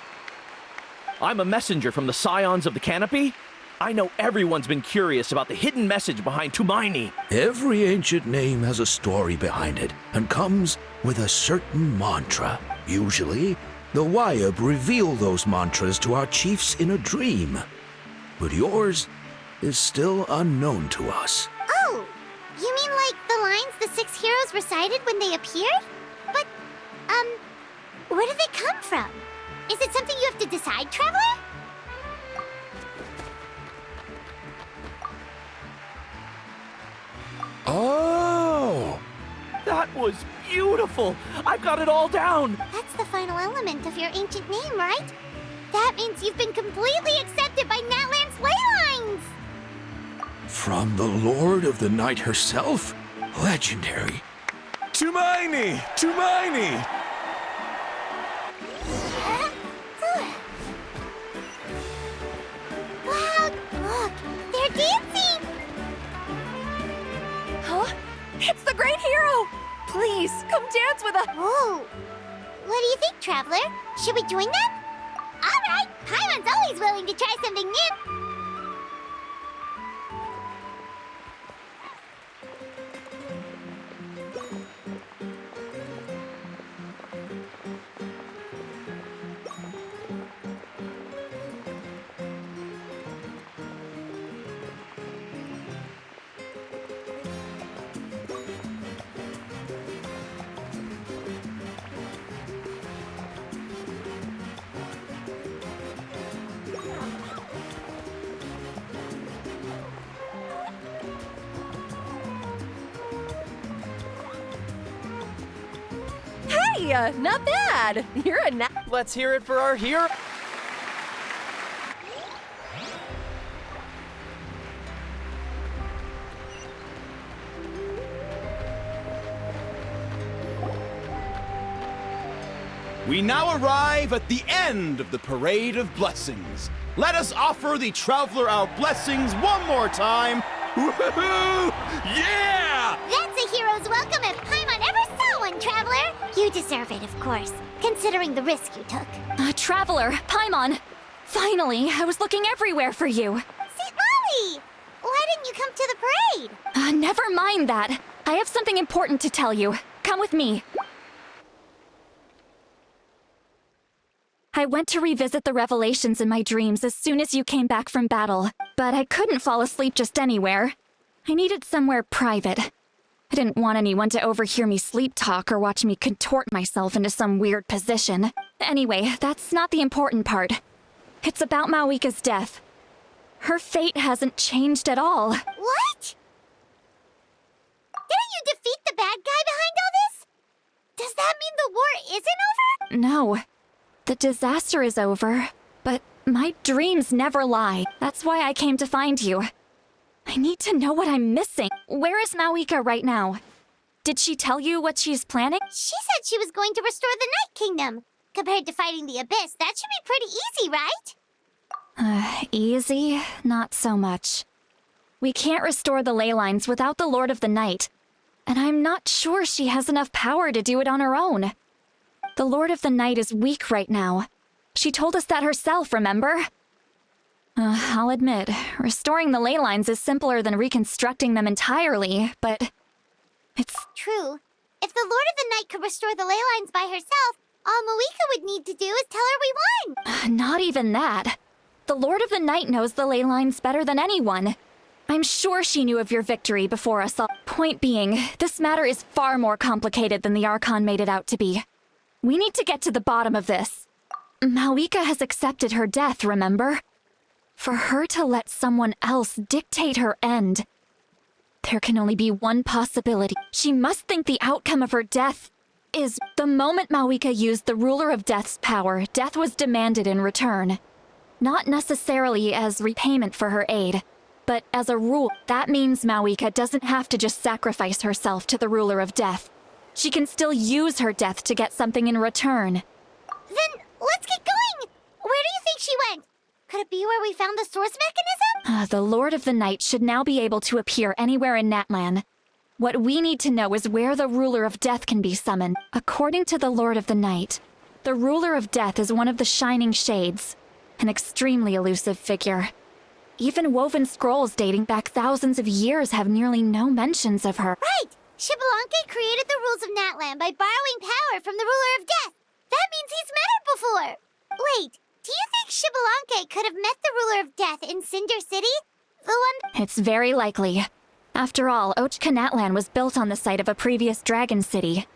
I'm a messenger from the Scions of the Canopy. I know everyone's been curious about the hidden message behind Tumaini. Every ancient name has a story behind it and comes with a certain mantra. Usually, the Wayab reveal those mantras to our chiefs in a dream. But yours is still unknown to us. Oh, you mean like the lines the 6 heroes recited when they appeared? But, where do they come from? Is it something you have to decide, Traveler? Oh! That was beautiful! I've got it all down! That's the final element of your ancient name, right? That means you've been completely accepted by Natlan's ley lines! From the Lord of the Night herself? Legendary. Tumaini! Tumaini! Wow, look! They're dancing! Huh? It's the great hero! Please, come dance with us! Whoa! What do you think, Traveler? Should we join them? Alright! Paimon's always willing to try something new! Hey, not bad! You're a Let's hear it for our hero. We now arrive at the end of the Parade of Blessings. Let us offer the Traveler our blessings one more time. Woohoo! Yeah! That's a hero's welcome if Paimon ever saw one, Traveler! You deserve it, of course, considering the risk you took. Traveler, Paimon! Finally, I was looking everywhere for you. St. Molly! Why didn't you come to the parade? Never mind that. I have something important to tell you. Come with me. I went to revisit the revelations in my dreams as soon as you came back from battle, but I couldn't fall asleep just anywhere. I needed somewhere private. I didn't want anyone to overhear me sleep talk or watch me contort myself into some weird position. Anyway, that's not the important part. It's about Mawika's death. Her fate hasn't changed at all. What? Didn't you defeat the bad guy behind all this? Does that mean the war isn't over? No. The disaster is over, but my dreams never lie. That's why I came to find you. I need to know what I'm missing. Where is Mawika right now? Did she tell you what she's planning? She said she was going to restore the Night Kingdom. Compared to fighting the Abyss, that should be pretty easy, right? Easy? Not so much. We can't restore the ley lines without the Lord of the Night, and I'm not sure she has enough power to do it on her own. The Lord of the Night is weak right now. She told us that herself, remember? I'll admit, restoring the ley lines is simpler than reconstructing them entirely, but it's... True. If the Lord of the Night could restore the ley lines by herself, all Mawika would need to do is tell her we won! Not even that. The Lord of the Night knows the ley lines better than anyone. I'm sure she knew of your victory before us all. Point being, this matter is far more complicated than the Archon made it out to be. We need to get to the bottom of this. Mawika has accepted her death, remember? For her to let someone else dictate her end, there can only be one possibility. She must think the outcome of her death is the moment Mawika used the Ruler of Death's power, death was demanded in return. Not necessarily as repayment for her aid, but as a rule, that means Mawika doesn't have to just sacrifice herself to the Ruler of Death. She can still use her death to get something in return. Then let's get going! Where do you think she went? Could it be where we found the source mechanism? The Lord of the Night should now be able to appear anywhere in Natlan. What we need to know is where the Ruler of Death can be summoned. According to the Lord of the Night, The ruler of death is one of the Shining Shades, an extremely elusive figure. Even woven scrolls dating back thousands of years have nearly no mentions of her. Right! Xbalanque created the rules of Natlan by borrowing power from the ruler of death. That means he's met her before. Wait, do you think Xbalanque could have met the ruler of death in Cinder City? The one... It's very likely. After all, Ochka Natlan was built on the site of a previous dragon city.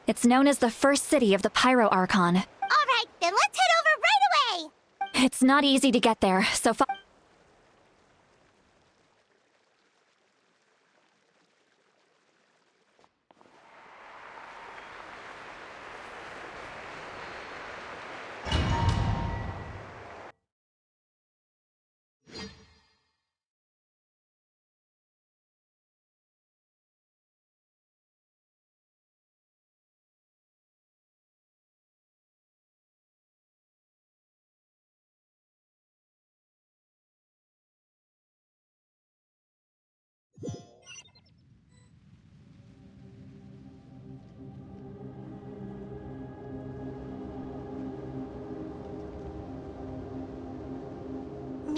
It's known as the first city of the Pyro Archon. All right, then let's head over right away! It's not easy to get there, so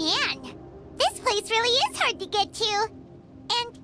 Man, this place really is hard to get to. And...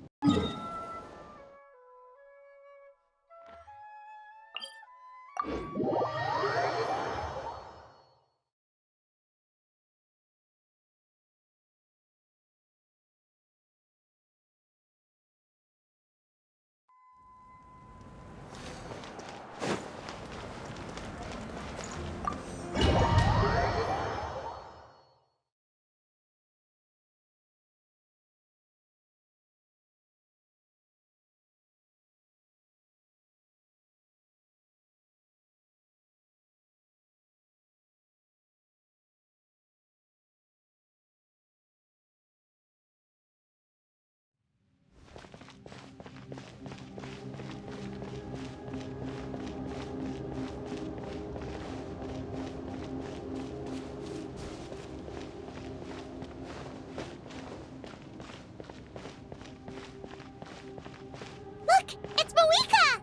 Look! It's Moika!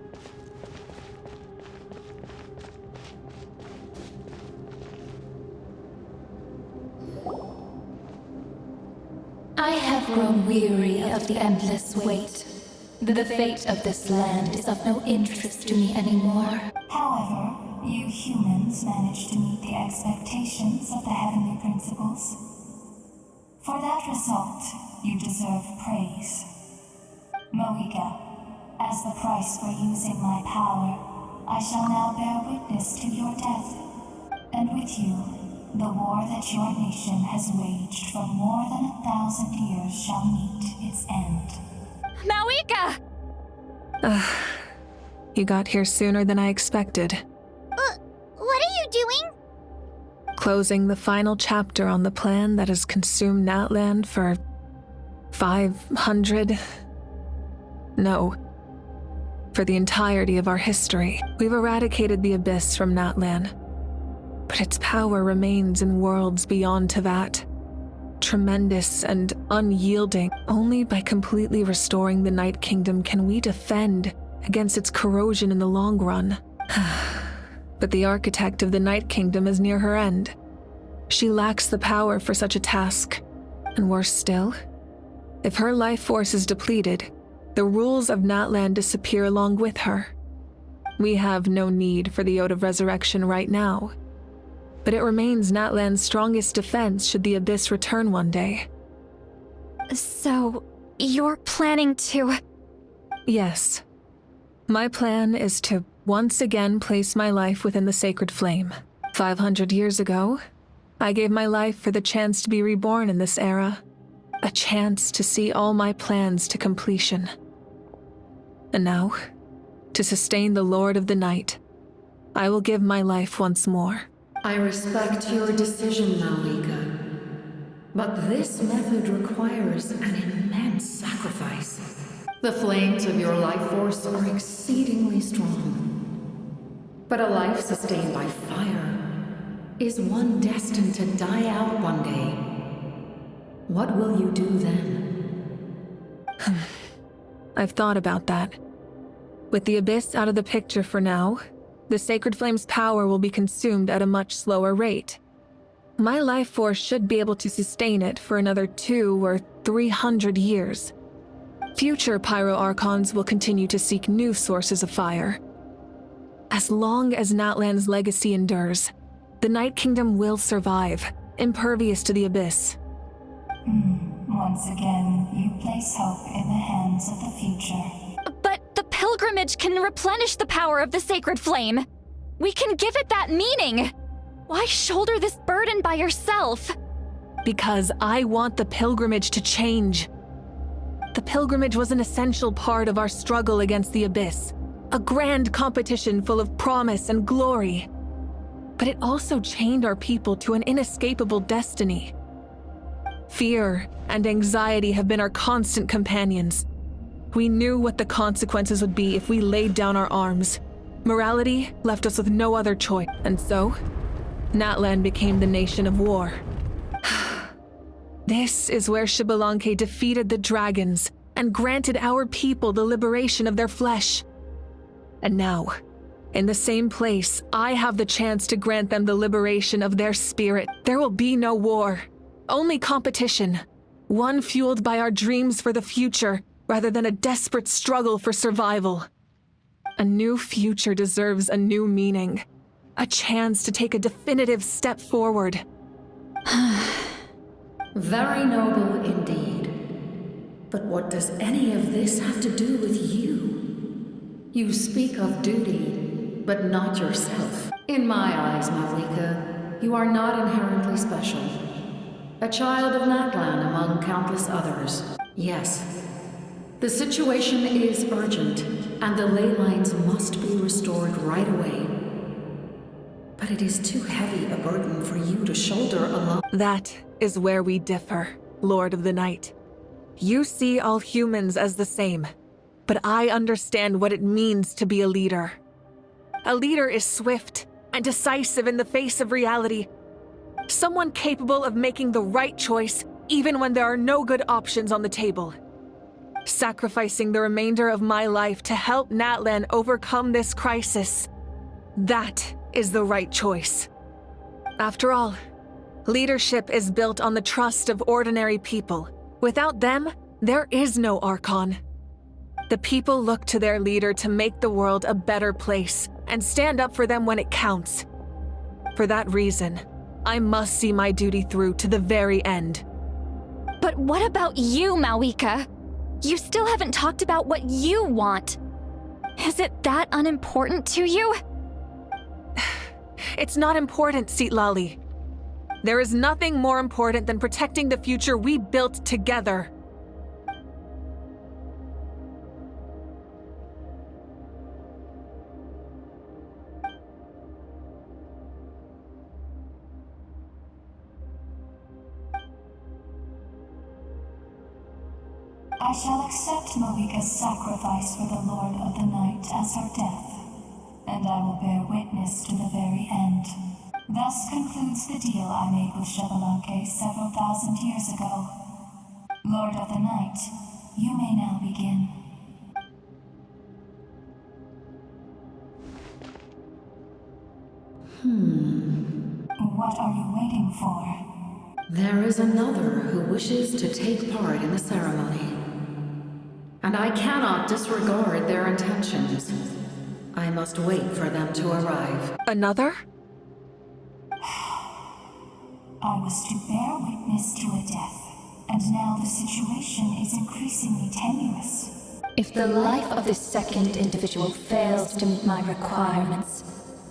I have grown weary of the endless wait. The fate of this land is of no interest to me anymore. However, you humans managed to meet the expectations of the heavenly principles. For that result, you deserve praise. Moika, as the price for using my power, I shall now bear witness to your death. And with you, the war that your nation has waged for more than 1,000 years shall meet its end. Mawika! You got here sooner than I expected. What are you doing? Closing the final chapter on the plan that has consumed Natlan for 500... No. For the entirety of our history. We've eradicated the Abyss from Natlan. But its power remains in worlds beyond Tevat. Tremendous and unyielding. Only by completely restoring the Night Kingdom can we defend against its corrosion in the long run. But the architect of the Night Kingdom is near her end. She lacks the power for such a task. And worse still, if her life force is depleted, the rules of Natlan disappear along with her. We have no need for the Ode of Resurrection right now. But it remains Natlan's strongest defense should the Abyss return one day. So, you're planning to... Yes. My plan is to once again place my life within the sacred flame. 500 years ago, I gave my life for the chance to be reborn in this era. A chance to see all my plans to completion. And now, to sustain the Lord of the Night, I will give my life once more. I respect your decision, Mawika. But this method requires an immense sacrifice. The flames of your life force are exceedingly strong. But a life sustained by fire is one destined to die out one day. What will you do then? I've thought about that. With the Abyss out of the picture for now, the Sacred Flame's power will be consumed at a much slower rate. My life force should be able to sustain it for another 200 or 300 years. Future Pyro-Archons will continue to seek new sources of fire. As long as Natlan's legacy endures, the Night Kingdom will survive, impervious to the Abyss. Once again, you place hope in the hands of the future. But the pilgrimage can replenish the power of the Sacred Flame. We can give it that meaning. Why shoulder this burden by yourself? Because I want the pilgrimage to change. The pilgrimage was an essential part of our struggle against the Abyss, a grand competition full of promise and glory. But it also chained our people to an inescapable destiny. Fear and anxiety have been our constant companions. We knew what the consequences would be if we laid down our arms. Morality left us with no other choice, and so, Natlan became the nation of war. This is where Xbalanque defeated the dragons and granted our people the liberation of their flesh. And now, in the same place, I have the chance to grant them the liberation of their spirit. There will be no war, only competition, one fueled by our dreams for the future rather than a desperate struggle for survival. A new future deserves a new meaning, a chance to take a definitive step forward. Very noble indeed. But what does any of this have to do with you? You speak of duty, but not yourself. In my eyes, Malika, you are not inherently special. A child of Natlan among countless others. Yes, the situation is urgent, and the ley lines must be restored right away. But it is too heavy a burden for you to shoulder alone. That is where we differ, Lord of the Night. You see all humans as the same, but I understand what it means to be a leader. A leader is swift and decisive in the face of reality. Someone capable of making the right choice even when there are no good options on the table. Sacrificing the remainder of my life to help Natlan overcome this crisis. That is the right choice. After all, leadership is built on the trust of ordinary people. Without them, there is no Archon. The people look to their leader to make the world a better place and stand up for them when it counts. For that reason, I must see my duty through to the very end. But what about you, Malika? You still haven't talked about what you want. Is it that unimportant to you? It's not important, Citlali. There is nothing more important than protecting the future we built together. I shall accept Malika's sacrifice for the Lord of the Night as her death, and I will bear witness to the very end. Thus concludes the deal I made with Xbalanque several thousand years ago. Lord of the Night, you may now begin. What are you waiting for? There is another who wishes to take part in the ceremony. And I cannot disregard their intentions. I must wait for them to arrive. Another? I was to bear witness to a death, and now the situation is increasingly tenuous. If the life of this second individual fails to meet my requirements,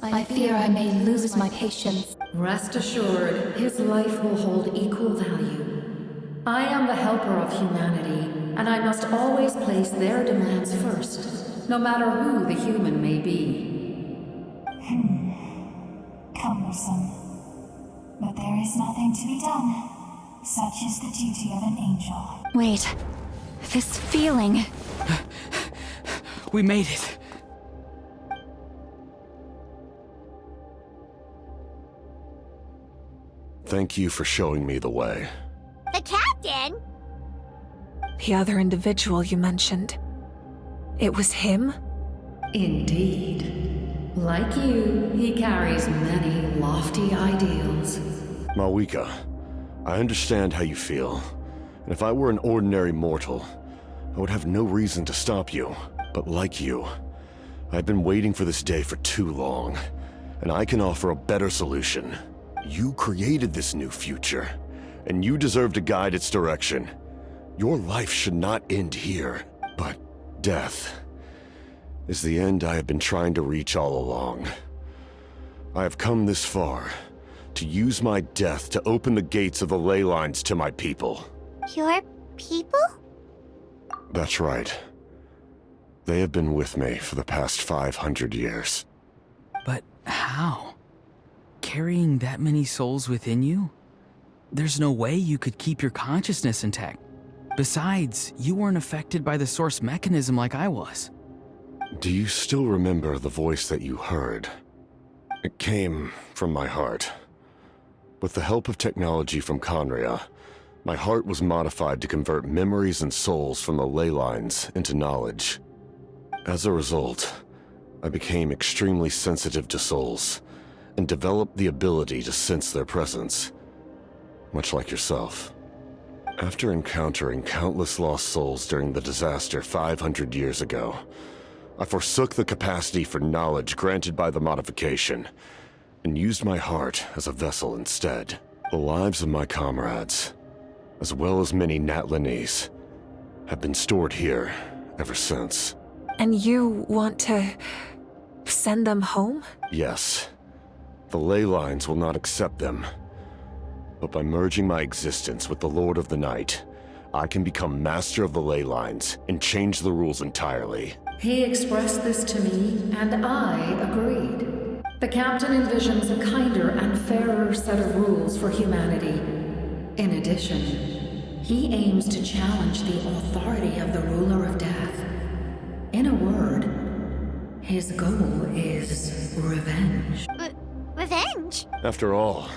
I fear I may lose my patience. Rest assured, his life will hold equal value. I am the helper of humanity, and I must always place their demands first, no matter who the human may be. Cumbersome. But there is nothing to be done. Such is the duty of an angel. Wait, this feeling... We made it. Thank you for showing me the way. The captain? The other individual you mentioned. It was him? Indeed. Like you, he carries many lofty ideals. Malwika, I understand how you feel. And if I were an ordinary mortal, I would have no reason to stop you. But like you, I've been waiting for this day for too long. And I can offer a better solution. You created this new future, and you deserve to guide its direction. Your life should not end here, but death is the end I have been trying to reach all along. I have come this far to use my death to open the gates of the ley lines to my people. Your people? That's right. They have been with me for the past 500 years. But how? Carrying that many souls within you? There's no way you could keep your consciousness intact. Besides, you weren't affected by the source mechanism like I was. Do you still remember the voice that you heard? It came from my heart. With the help of technology from Conria, my heart was modified to convert memories and souls from the ley lines into knowledge. As a result, I became extremely sensitive to souls, and developed the ability to sense their presence, much like yourself. After encountering countless lost souls during the disaster 500 years ago, I forsook the capacity for knowledge granted by the modification, and used my heart as a vessel instead. The lives of my comrades, as well as many Natlanese, have been stored here ever since. And you want to send them home? Yes. The ley lines will not accept them. But by merging my existence with the Lord of the Night, I can become master of the ley lines and change the rules entirely. He expressed this to me, and I agreed. The captain envisions a kinder and fairer set of rules for humanity. In addition, he aims to challenge the authority of the ruler of death. In a word, his goal is revenge. Revenge? After all,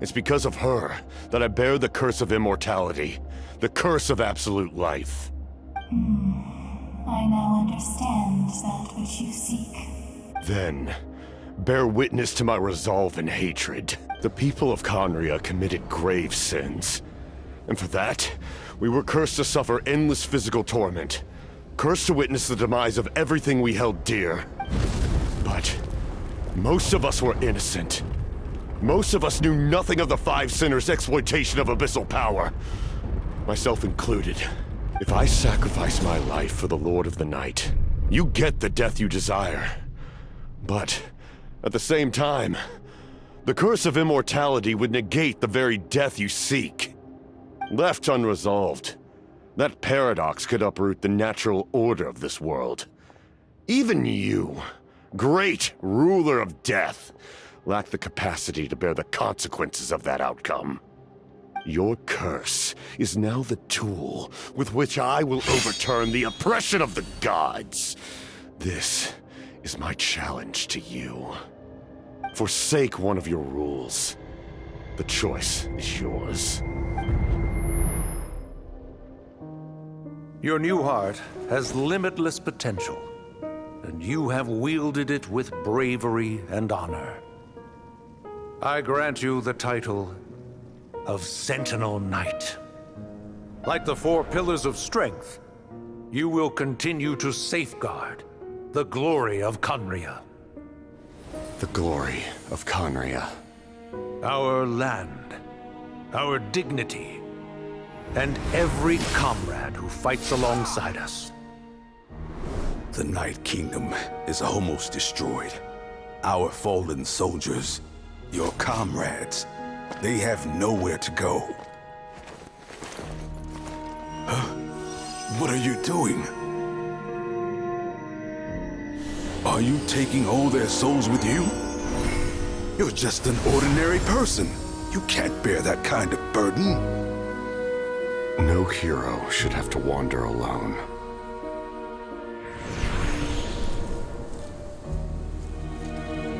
it's because of her that I bear the curse of immortality, the curse of absolute life. I now understand that which you seek. Then, bear witness to my resolve and hatred. The people of Conria committed grave sins. And for that, we were cursed to suffer endless physical torment. Cursed to witness the demise of everything we held dear. But most of us were innocent. Most of us knew nothing of the Five Sinners' exploitation of abyssal power. Myself included. If I sacrifice my life for the Lord of the Night, you get the death you desire. But, at the same time, the curse of immortality would negate the very death you seek. Left unresolved, that paradox could uproot the natural order of this world. Even you, great ruler of death, lack the capacity to bear the consequences of that outcome. Your curse is now the tool with which I will overturn the oppression of the gods. This is my challenge to you. Forsake one of your rules. The choice is yours. Your new heart has limitless potential, and you have wielded it with bravery and honor. I grant you the title of Sentinel Knight. Like the four pillars of strength, you will continue to safeguard the glory of Conria. The glory of Conria. Our land, our dignity, and every comrade who fights alongside us. The Night Kingdom is almost destroyed. Our fallen soldiers, your comrades, they have nowhere to go. Huh? What are you doing? Are you taking all their souls with you? You're just an ordinary person. You can't bear that kind of burden. No hero should have to wander alone.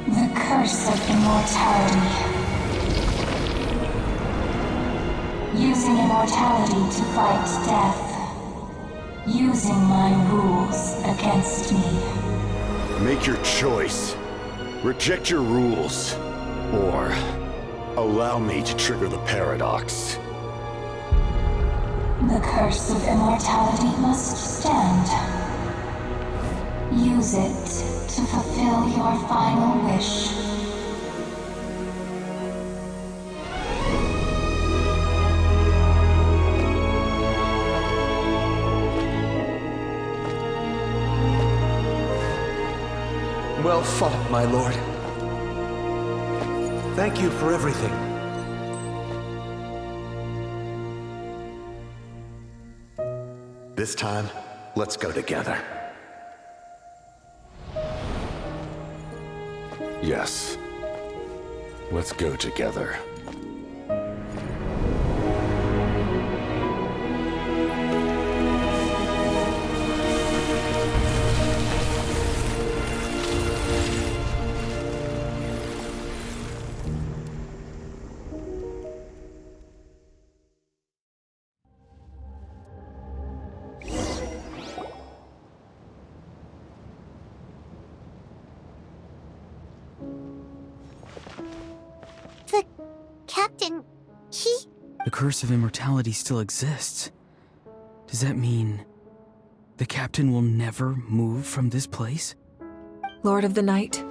The curse of immortality. Using immortality to fight death. Using my rules against me. Make your choice. Reject your rules, or allow me to trigger the paradox. The curse of immortality must stand. Use it to fulfill your final wish. Well fought, my lord. Thank you for everything. This time, let's go together. Yes. Let's go together. Captain, The curse of immortality still exists. Does that mean the captain will never move from this place? Lord of the Night,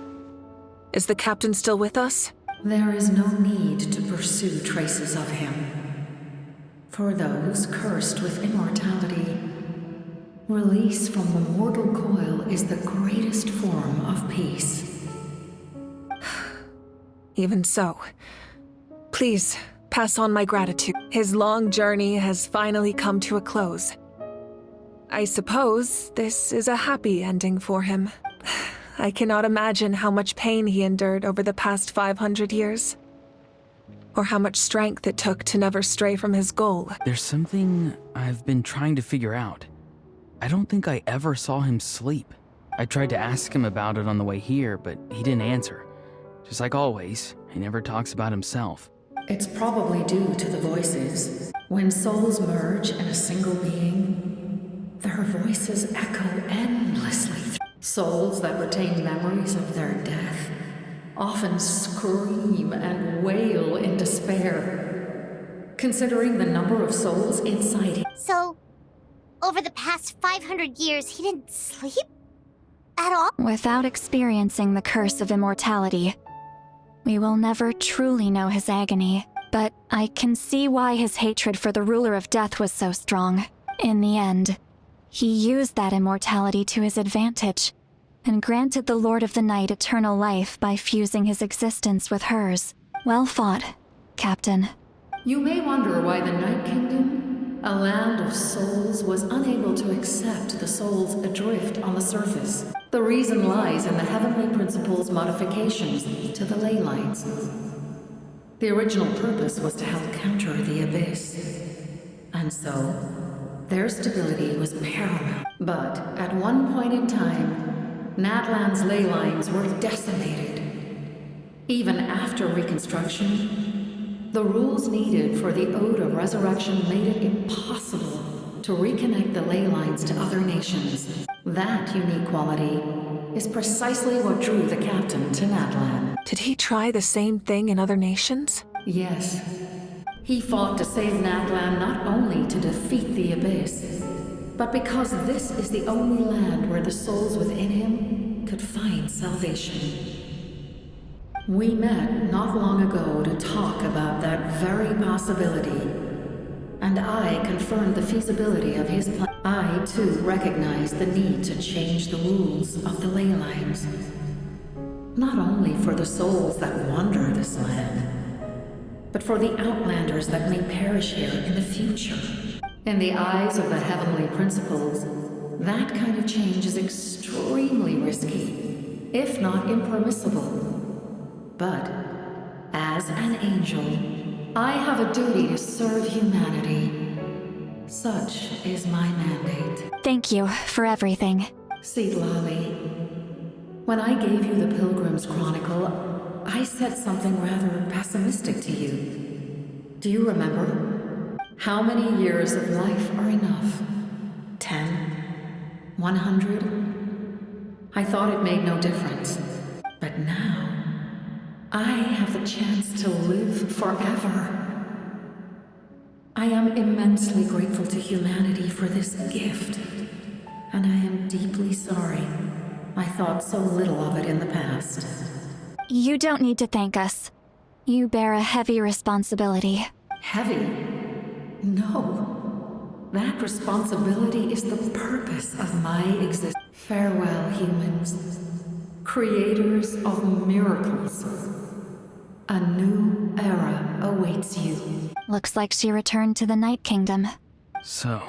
is the captain still with us? There is no need to pursue traces of him. For those cursed with immortality, release from the mortal coil is the greatest form of peace. Even so, please pass on my gratitude. His long journey has finally come to a close. I suppose this is a happy ending for him. I cannot imagine how much pain he endured over the past 500 years, or how much strength it took to never stray from his goal. There's something I've been trying to figure out. I don't think I ever saw him sleep. I tried to ask him about it on the way here, but he didn't answer. Just like always, he never talks about himself. It's probably due to the voices. When souls merge in a single being, their voices echo endlessly. Souls that retain memories of their death often scream and wail in despair, considering the number of souls inside him. So, over the past 500 years, he didn't sleep? At all? Without experiencing the curse of immortality, we will never truly know his agony. But I can see why his hatred for the ruler of death was so strong. In the end, he used that immortality to his advantage, and granted the Lord of the Night eternal life by fusing his existence with hers. Well fought, Captain. You may wonder why the Night Kingdom, a land of souls, was unable to accept the souls adrift on the surface. The reason lies in the Heavenly Principle's modifications to the ley lines. The original purpose was to help counter the Abyss, and so their stability was paramount. But at one point in time, Natlan's ley lines were decimated. Even after reconstruction, the rules needed for the Ode of Resurrection made it impossible to reconnect the ley lines to other nations. That unique quality is precisely what drew the captain to Natlan. Did he try the same thing in other nations? Yes. He fought to save Natlan not only to defeat the Abyss, but because this is the only land where the souls within him could find salvation. We met not long ago to talk about that very possibility, and I confirmed the feasibility of his plan. I, too, recognized the need to change the rules of the ley lines. Not only for the souls that wander this land, but for the outlanders that may perish here in the future. In the eyes of the Heavenly Principles, that kind of change is extremely risky, if not impermissible. But, as an angel, I have a duty to serve humanity. Such is my mandate. Thank you for everything. See, Lolly, when I gave you the Pilgrim's Chronicle, I said something rather pessimistic to you. Do you remember? How many years of life are enough? 10? 100? I thought it made no difference. But now, I have the chance to live forever. I am immensely grateful to humanity for this gift, and I am deeply sorry I thought so little of it in the past. You don't need to thank us. You bear a heavy responsibility. Heavy? No. That responsibility is the purpose of my existence. Farewell, humans. Creators of miracles. A new era awaits you. Looks like she returned to the Night Kingdom. So,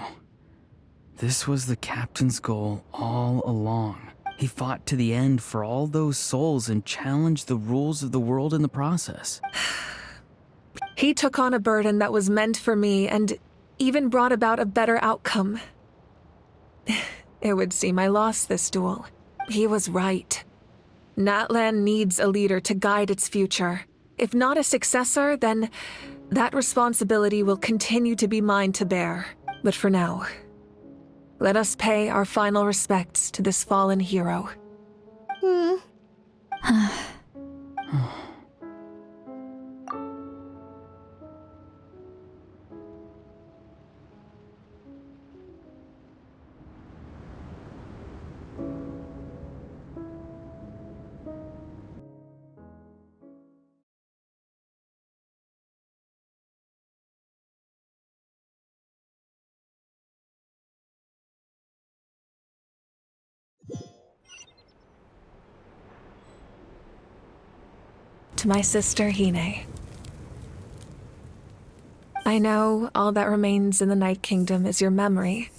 this was the captain's goal all along. He fought to the end for all those souls and challenged the rules of the world in the process. He took on a burden that was meant for me and even brought about a better outcome. It would seem I lost this duel. He was right. Natlan needs a leader to guide its future. If not a successor, then that responsibility will continue to be mine to bear. But for now, let us pay our final respects to this fallen hero. To my sister, Hine. I know all that remains in the Night Kingdom is your memory,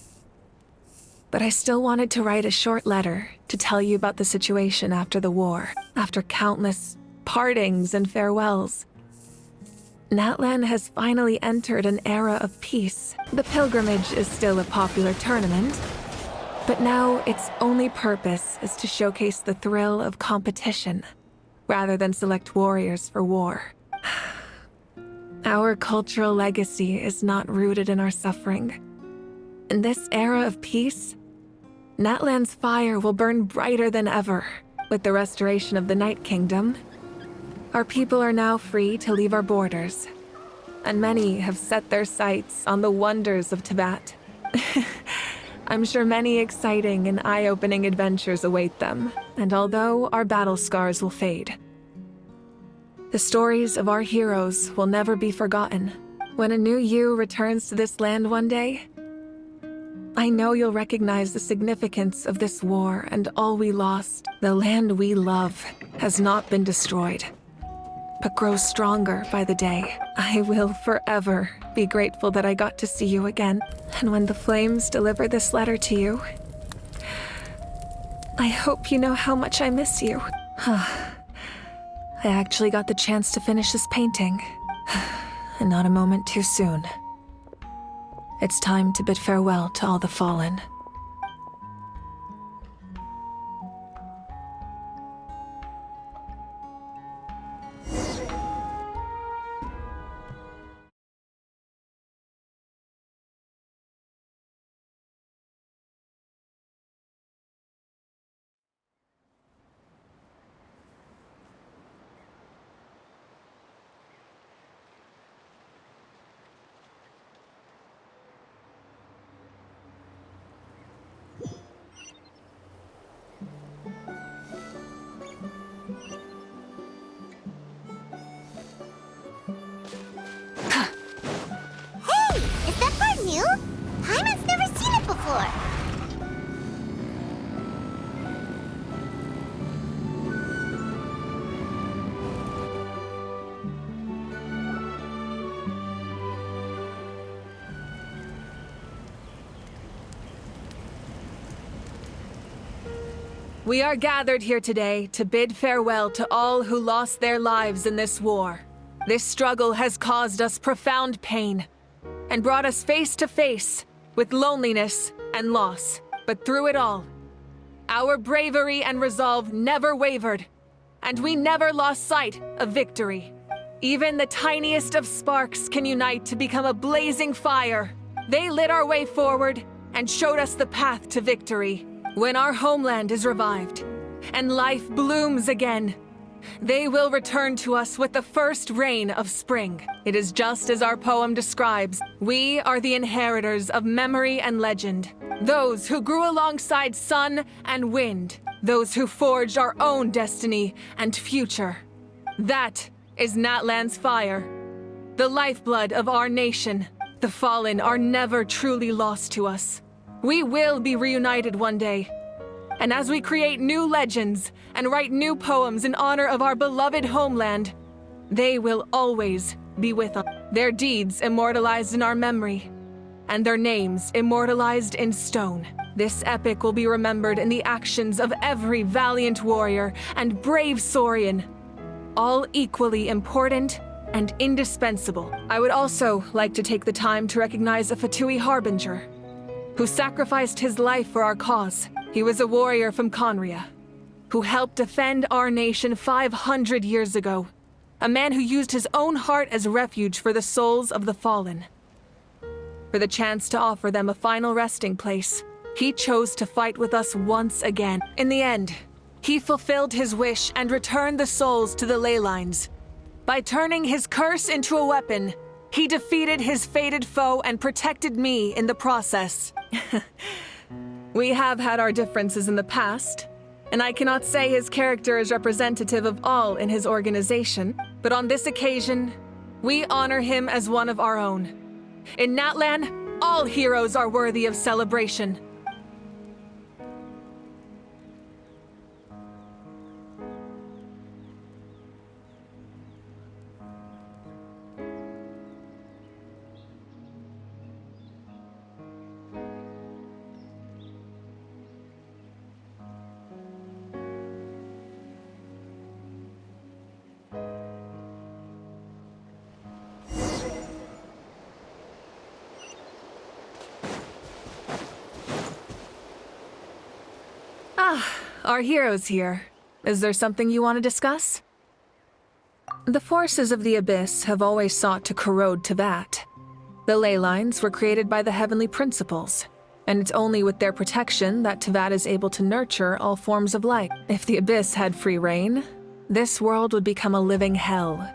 but I still wanted to write a short letter to tell you about the situation after the war, after countless partings and farewells. Natlan has finally entered an era of peace. The pilgrimage is still a popular tournament, but now its only purpose is to showcase the thrill of competition, rather than select warriors for war. Our cultural legacy is not rooted in our suffering. In this era of peace, Natlan's fire will burn brighter than ever. With the restoration of the Night Kingdom, our people are now free to leave our borders, and many have set their sights on the wonders of Tibet. I'm sure many exciting and eye-opening adventures await them, and although our battle scars will fade, the stories of our heroes will never be forgotten. When a new you returns to this land one day, I know you'll recognize the significance of this war and all we lost. The land we love has not been destroyed, but grows stronger by the day. I will forever be grateful that I got to see you again. And when the flames deliver this letter to you, I hope you know how much I miss you. I actually got the chance to finish this painting, and not a moment too soon. It's time to bid farewell to all the fallen. Is that part new? Hyman's never seen it before. We are gathered here today to bid farewell to all who lost their lives in this war. This struggle has caused us profound pain and brought us face to face with loneliness and loss. But through it all, our bravery and resolve never wavered, and we never lost sight of victory. Even the tiniest of sparks can unite to become a blazing fire. They lit our way forward and showed us the path to victory. When our homeland is revived and life blooms again, They will return to us with the first rain of spring. It is just as our poem describes. We are the inheritors of memory and legend. Those who grew alongside sun and wind. Those who forged our own destiny and future. That is Natlan's fire. The lifeblood of our nation. The fallen are never truly lost to us. We will be reunited one day. And as we create new legends and write new poems in honor of our beloved homeland, they will always be with us. Their deeds immortalized in our memory, and their names immortalized in stone. This epic will be remembered in the actions of every valiant warrior and brave Saurian, all equally important and indispensable. I would also like to take the time to recognize a Fatui Harbinger, who sacrificed his life for our cause. He was a warrior from Conria, who helped defend our nation 500 years ago. A man who used his own heart as refuge for the souls of the fallen. For the chance to offer them a final resting place, he chose to fight with us once again. In the end, he fulfilled his wish and returned the souls to the ley lines. By turning his curse into a weapon, he defeated his fated foe and protected me in the process. We have had our differences in the past, and I cannot say his character is representative of all in his organization, but on this occasion, we honor him as one of our own. In Natlan, all heroes are worthy of celebration. Our hero's here. Is there something you want to discuss? The forces of the Abyss have always sought to corrode Tevat. The ley lines were created by the heavenly principles, and it's only with their protection that Tevat is able to nurture all forms of life. If the Abyss had free reign, this world would become a living hell.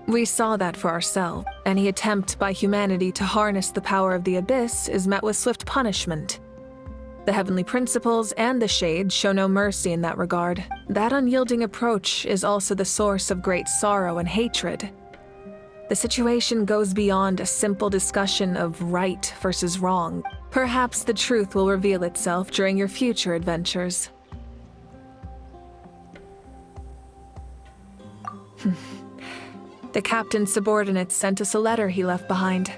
We saw that for ourselves. Any attempt by humanity to harness the power of the Abyss is met with swift punishment. The heavenly principles and the Shades show no mercy in that regard. That unyielding approach is also the source of great sorrow and hatred. The situation goes beyond a simple discussion of right versus wrong. Perhaps the truth will reveal itself during your future adventures. The captain's subordinates sent us a letter he left behind.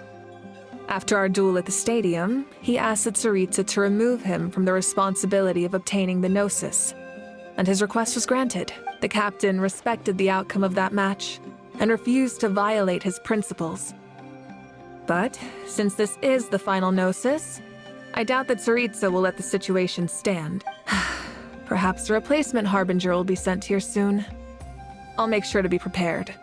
After our duel at the stadium, he asked Tsaritsa to remove him from the responsibility of obtaining the Gnosis, and his request was granted. The captain respected the outcome of that match and refused to violate his principles. But since this is the final Gnosis, I doubt that Tsaritsa will let the situation stand. Perhaps a replacement Harbinger will be sent here soon. I'll make sure to be prepared.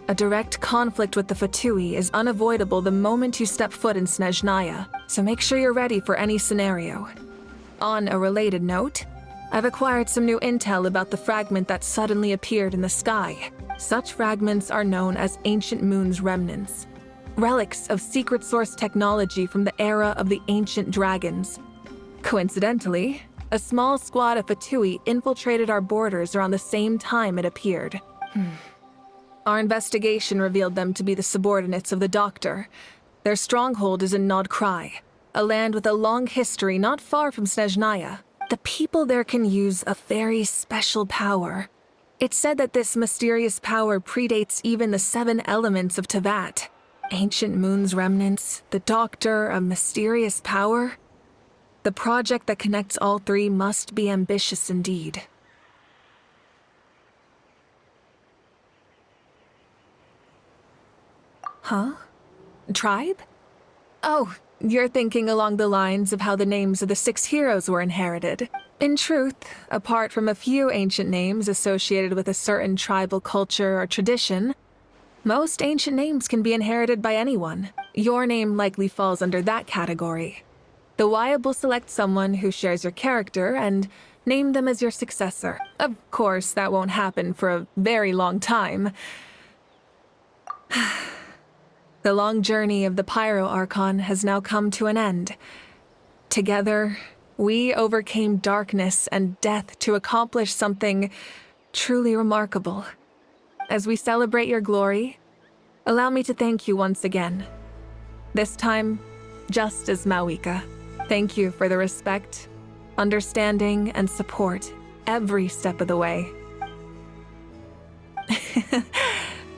A direct conflict with the Fatui is unavoidable the moment you step foot in Snezhnaya, so make sure you're ready for any scenario. On a related note, I've acquired some new intel about the fragment that suddenly appeared in the sky. Such fragments are known as Ancient Moon's remnants, relics of secret source technology from the era of the ancient dragons. Coincidentally, a small squad of Fatui infiltrated our borders around the same time it appeared. Our investigation revealed them to be the subordinates of the Doctor. Their stronghold is in Nod Krai, a land with a long history not far from Snezhnaya. The people there can use a very special power. It's said that this mysterious power predates even the 7 elements of Tevat. Ancient Moon's remnants, the Doctor, a mysterious power. The project that connects all 3 must be ambitious indeed. Huh? Tribe? Oh, you're thinking along the lines of how the names of the 6 heroes were inherited. In truth, apart from a few ancient names associated with a certain tribal culture or tradition, most ancient names can be inherited by anyone. Your name likely falls under that category. The Wyab will select someone who shares your character and Name them as your successor. Of course, that won't happen for a very long time. The long journey of the Pyro Archon has now come to an end. Together, we overcame darkness and death to accomplish something truly remarkable. As we celebrate your glory, allow me to thank you once again. This time, just as Mawika. Thank you for the respect, understanding, and support every step of the way.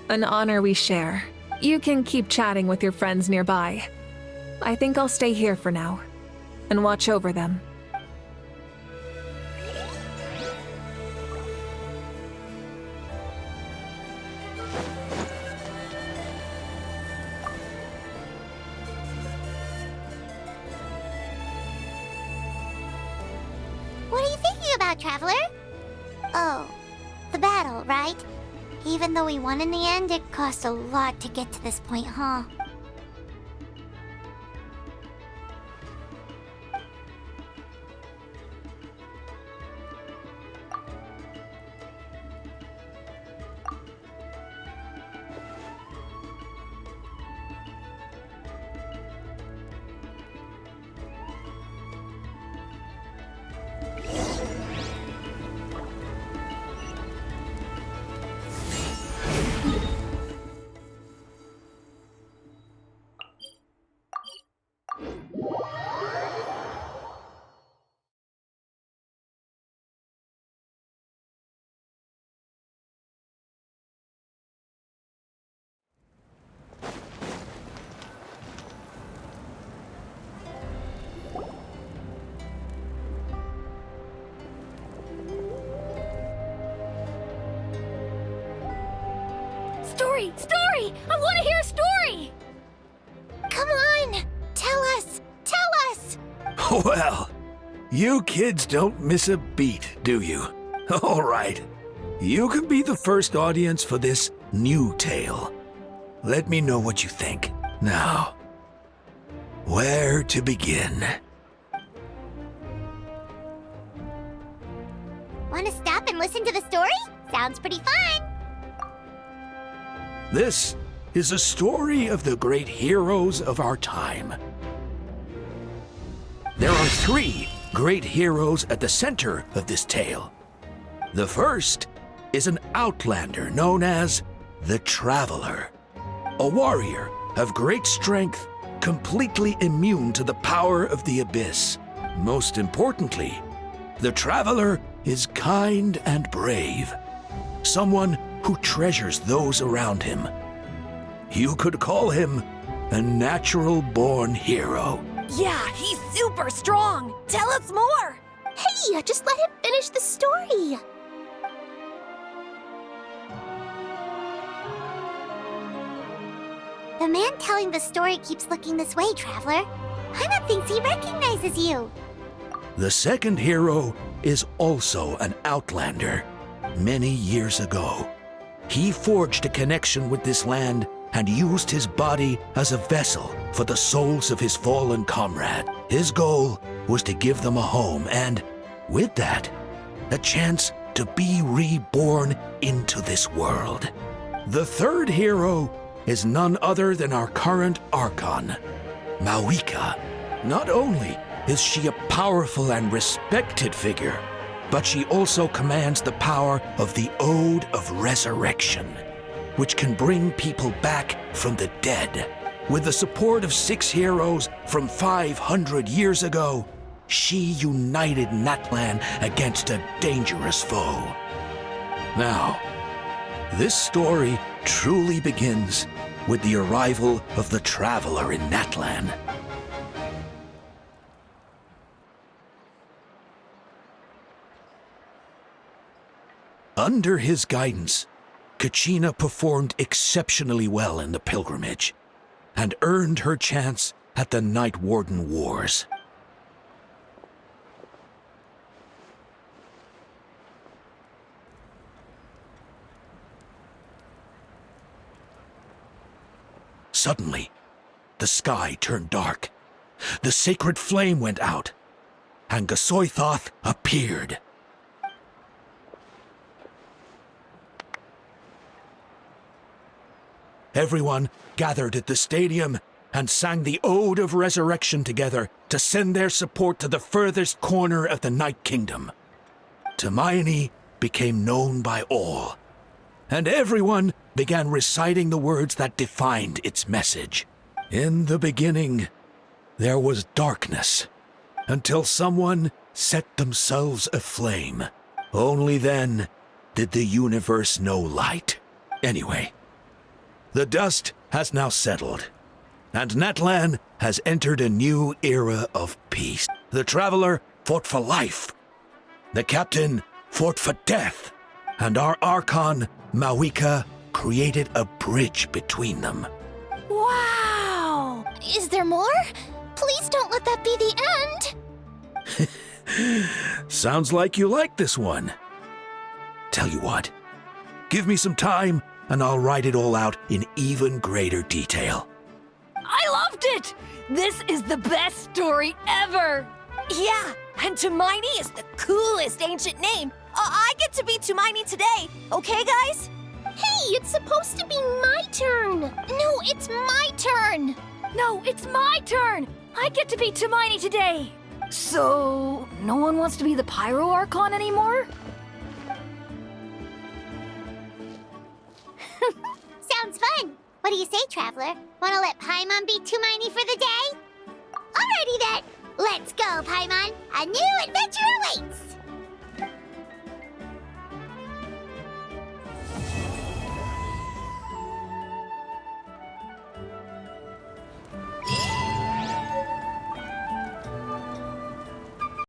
An honor we share. You can keep chatting with your friends nearby. I think I'll stay here for now and watch over them. What are you thinking about, Traveler? Oh, the battle, right? Even though we won in the end, it cost a lot to get to this point, huh? Story! Story! I want to hear a story! Come on! Tell us! Tell us! Well, you kids don't miss a beat, do you? All right. You can be the first audience for this new tale. Let me know what you think. Now, where to begin? Want to stop and listen to the story? Sounds pretty fun! This is a story of the great heroes of our time. There are 3 great heroes at the center of this tale. The first is an outlander known as the Traveler, a warrior of great strength, completely immune to the power of the Abyss. Most importantly, the Traveler is kind and brave, someone who treasures those around him. You could call him a natural-born hero. Yeah, he's super strong! Tell us more! Hey, just let him finish the story! The man telling the story keeps looking this way, Traveler. Paimon thinks he recognizes you. The second hero is also an outlander. Many years ago, he forged a connection with this land and used his body as a vessel for the souls of his fallen comrade. His goal was to give them a home and, with that, a chance to be reborn into this world. The third hero is none other than our current Archon, Mawika. Not only is she a powerful and respected figure, but she also commands the power of the Ode of Resurrection, which can bring people back from the dead. With the support of 6 heroes from 500 years ago, she united Natlan against a dangerous foe. Now, this story truly begins with the arrival of the Traveler in Natlan. Under his guidance, Kachina performed exceptionally well in the pilgrimage and earned her chance at the Night Warden Wars. Suddenly, the sky turned dark. The sacred flame went out, and Gasoithoth appeared. everyone gathered at the stadium and sang the Ode of Resurrection together to send their support to the furthest corner of the Night Kingdom. Hermione became known by all, and everyone began reciting the words that defined its message. In the beginning, there was darkness, until someone set themselves aflame. Only then did the universe know light. Anyway, the dust has now settled, and Natlan has entered a new era of peace. The Traveler fought for life, the Captain fought for death, and our Archon, Mawika, created a bridge between them. Wow! Is there more? Please don't let that be the end! Sounds like you like this one. Tell you what, give me some time and I'll write it all out in even greater detail. I loved it! This is the best story ever! Yeah, and Hermione is the coolest ancient name. I get to be Hermione today, okay, guys? Hey, it's supposed to be my turn! No, it's my turn! No, it's my turn! I get to be Hermione today! So, no one wants to be the Pyro Archon anymore? Sounds fun. What do you say, Traveler? Wanna let Paimon be Hermione for the day? Alrighty then. Let's go, Paimon. A new adventure awaits.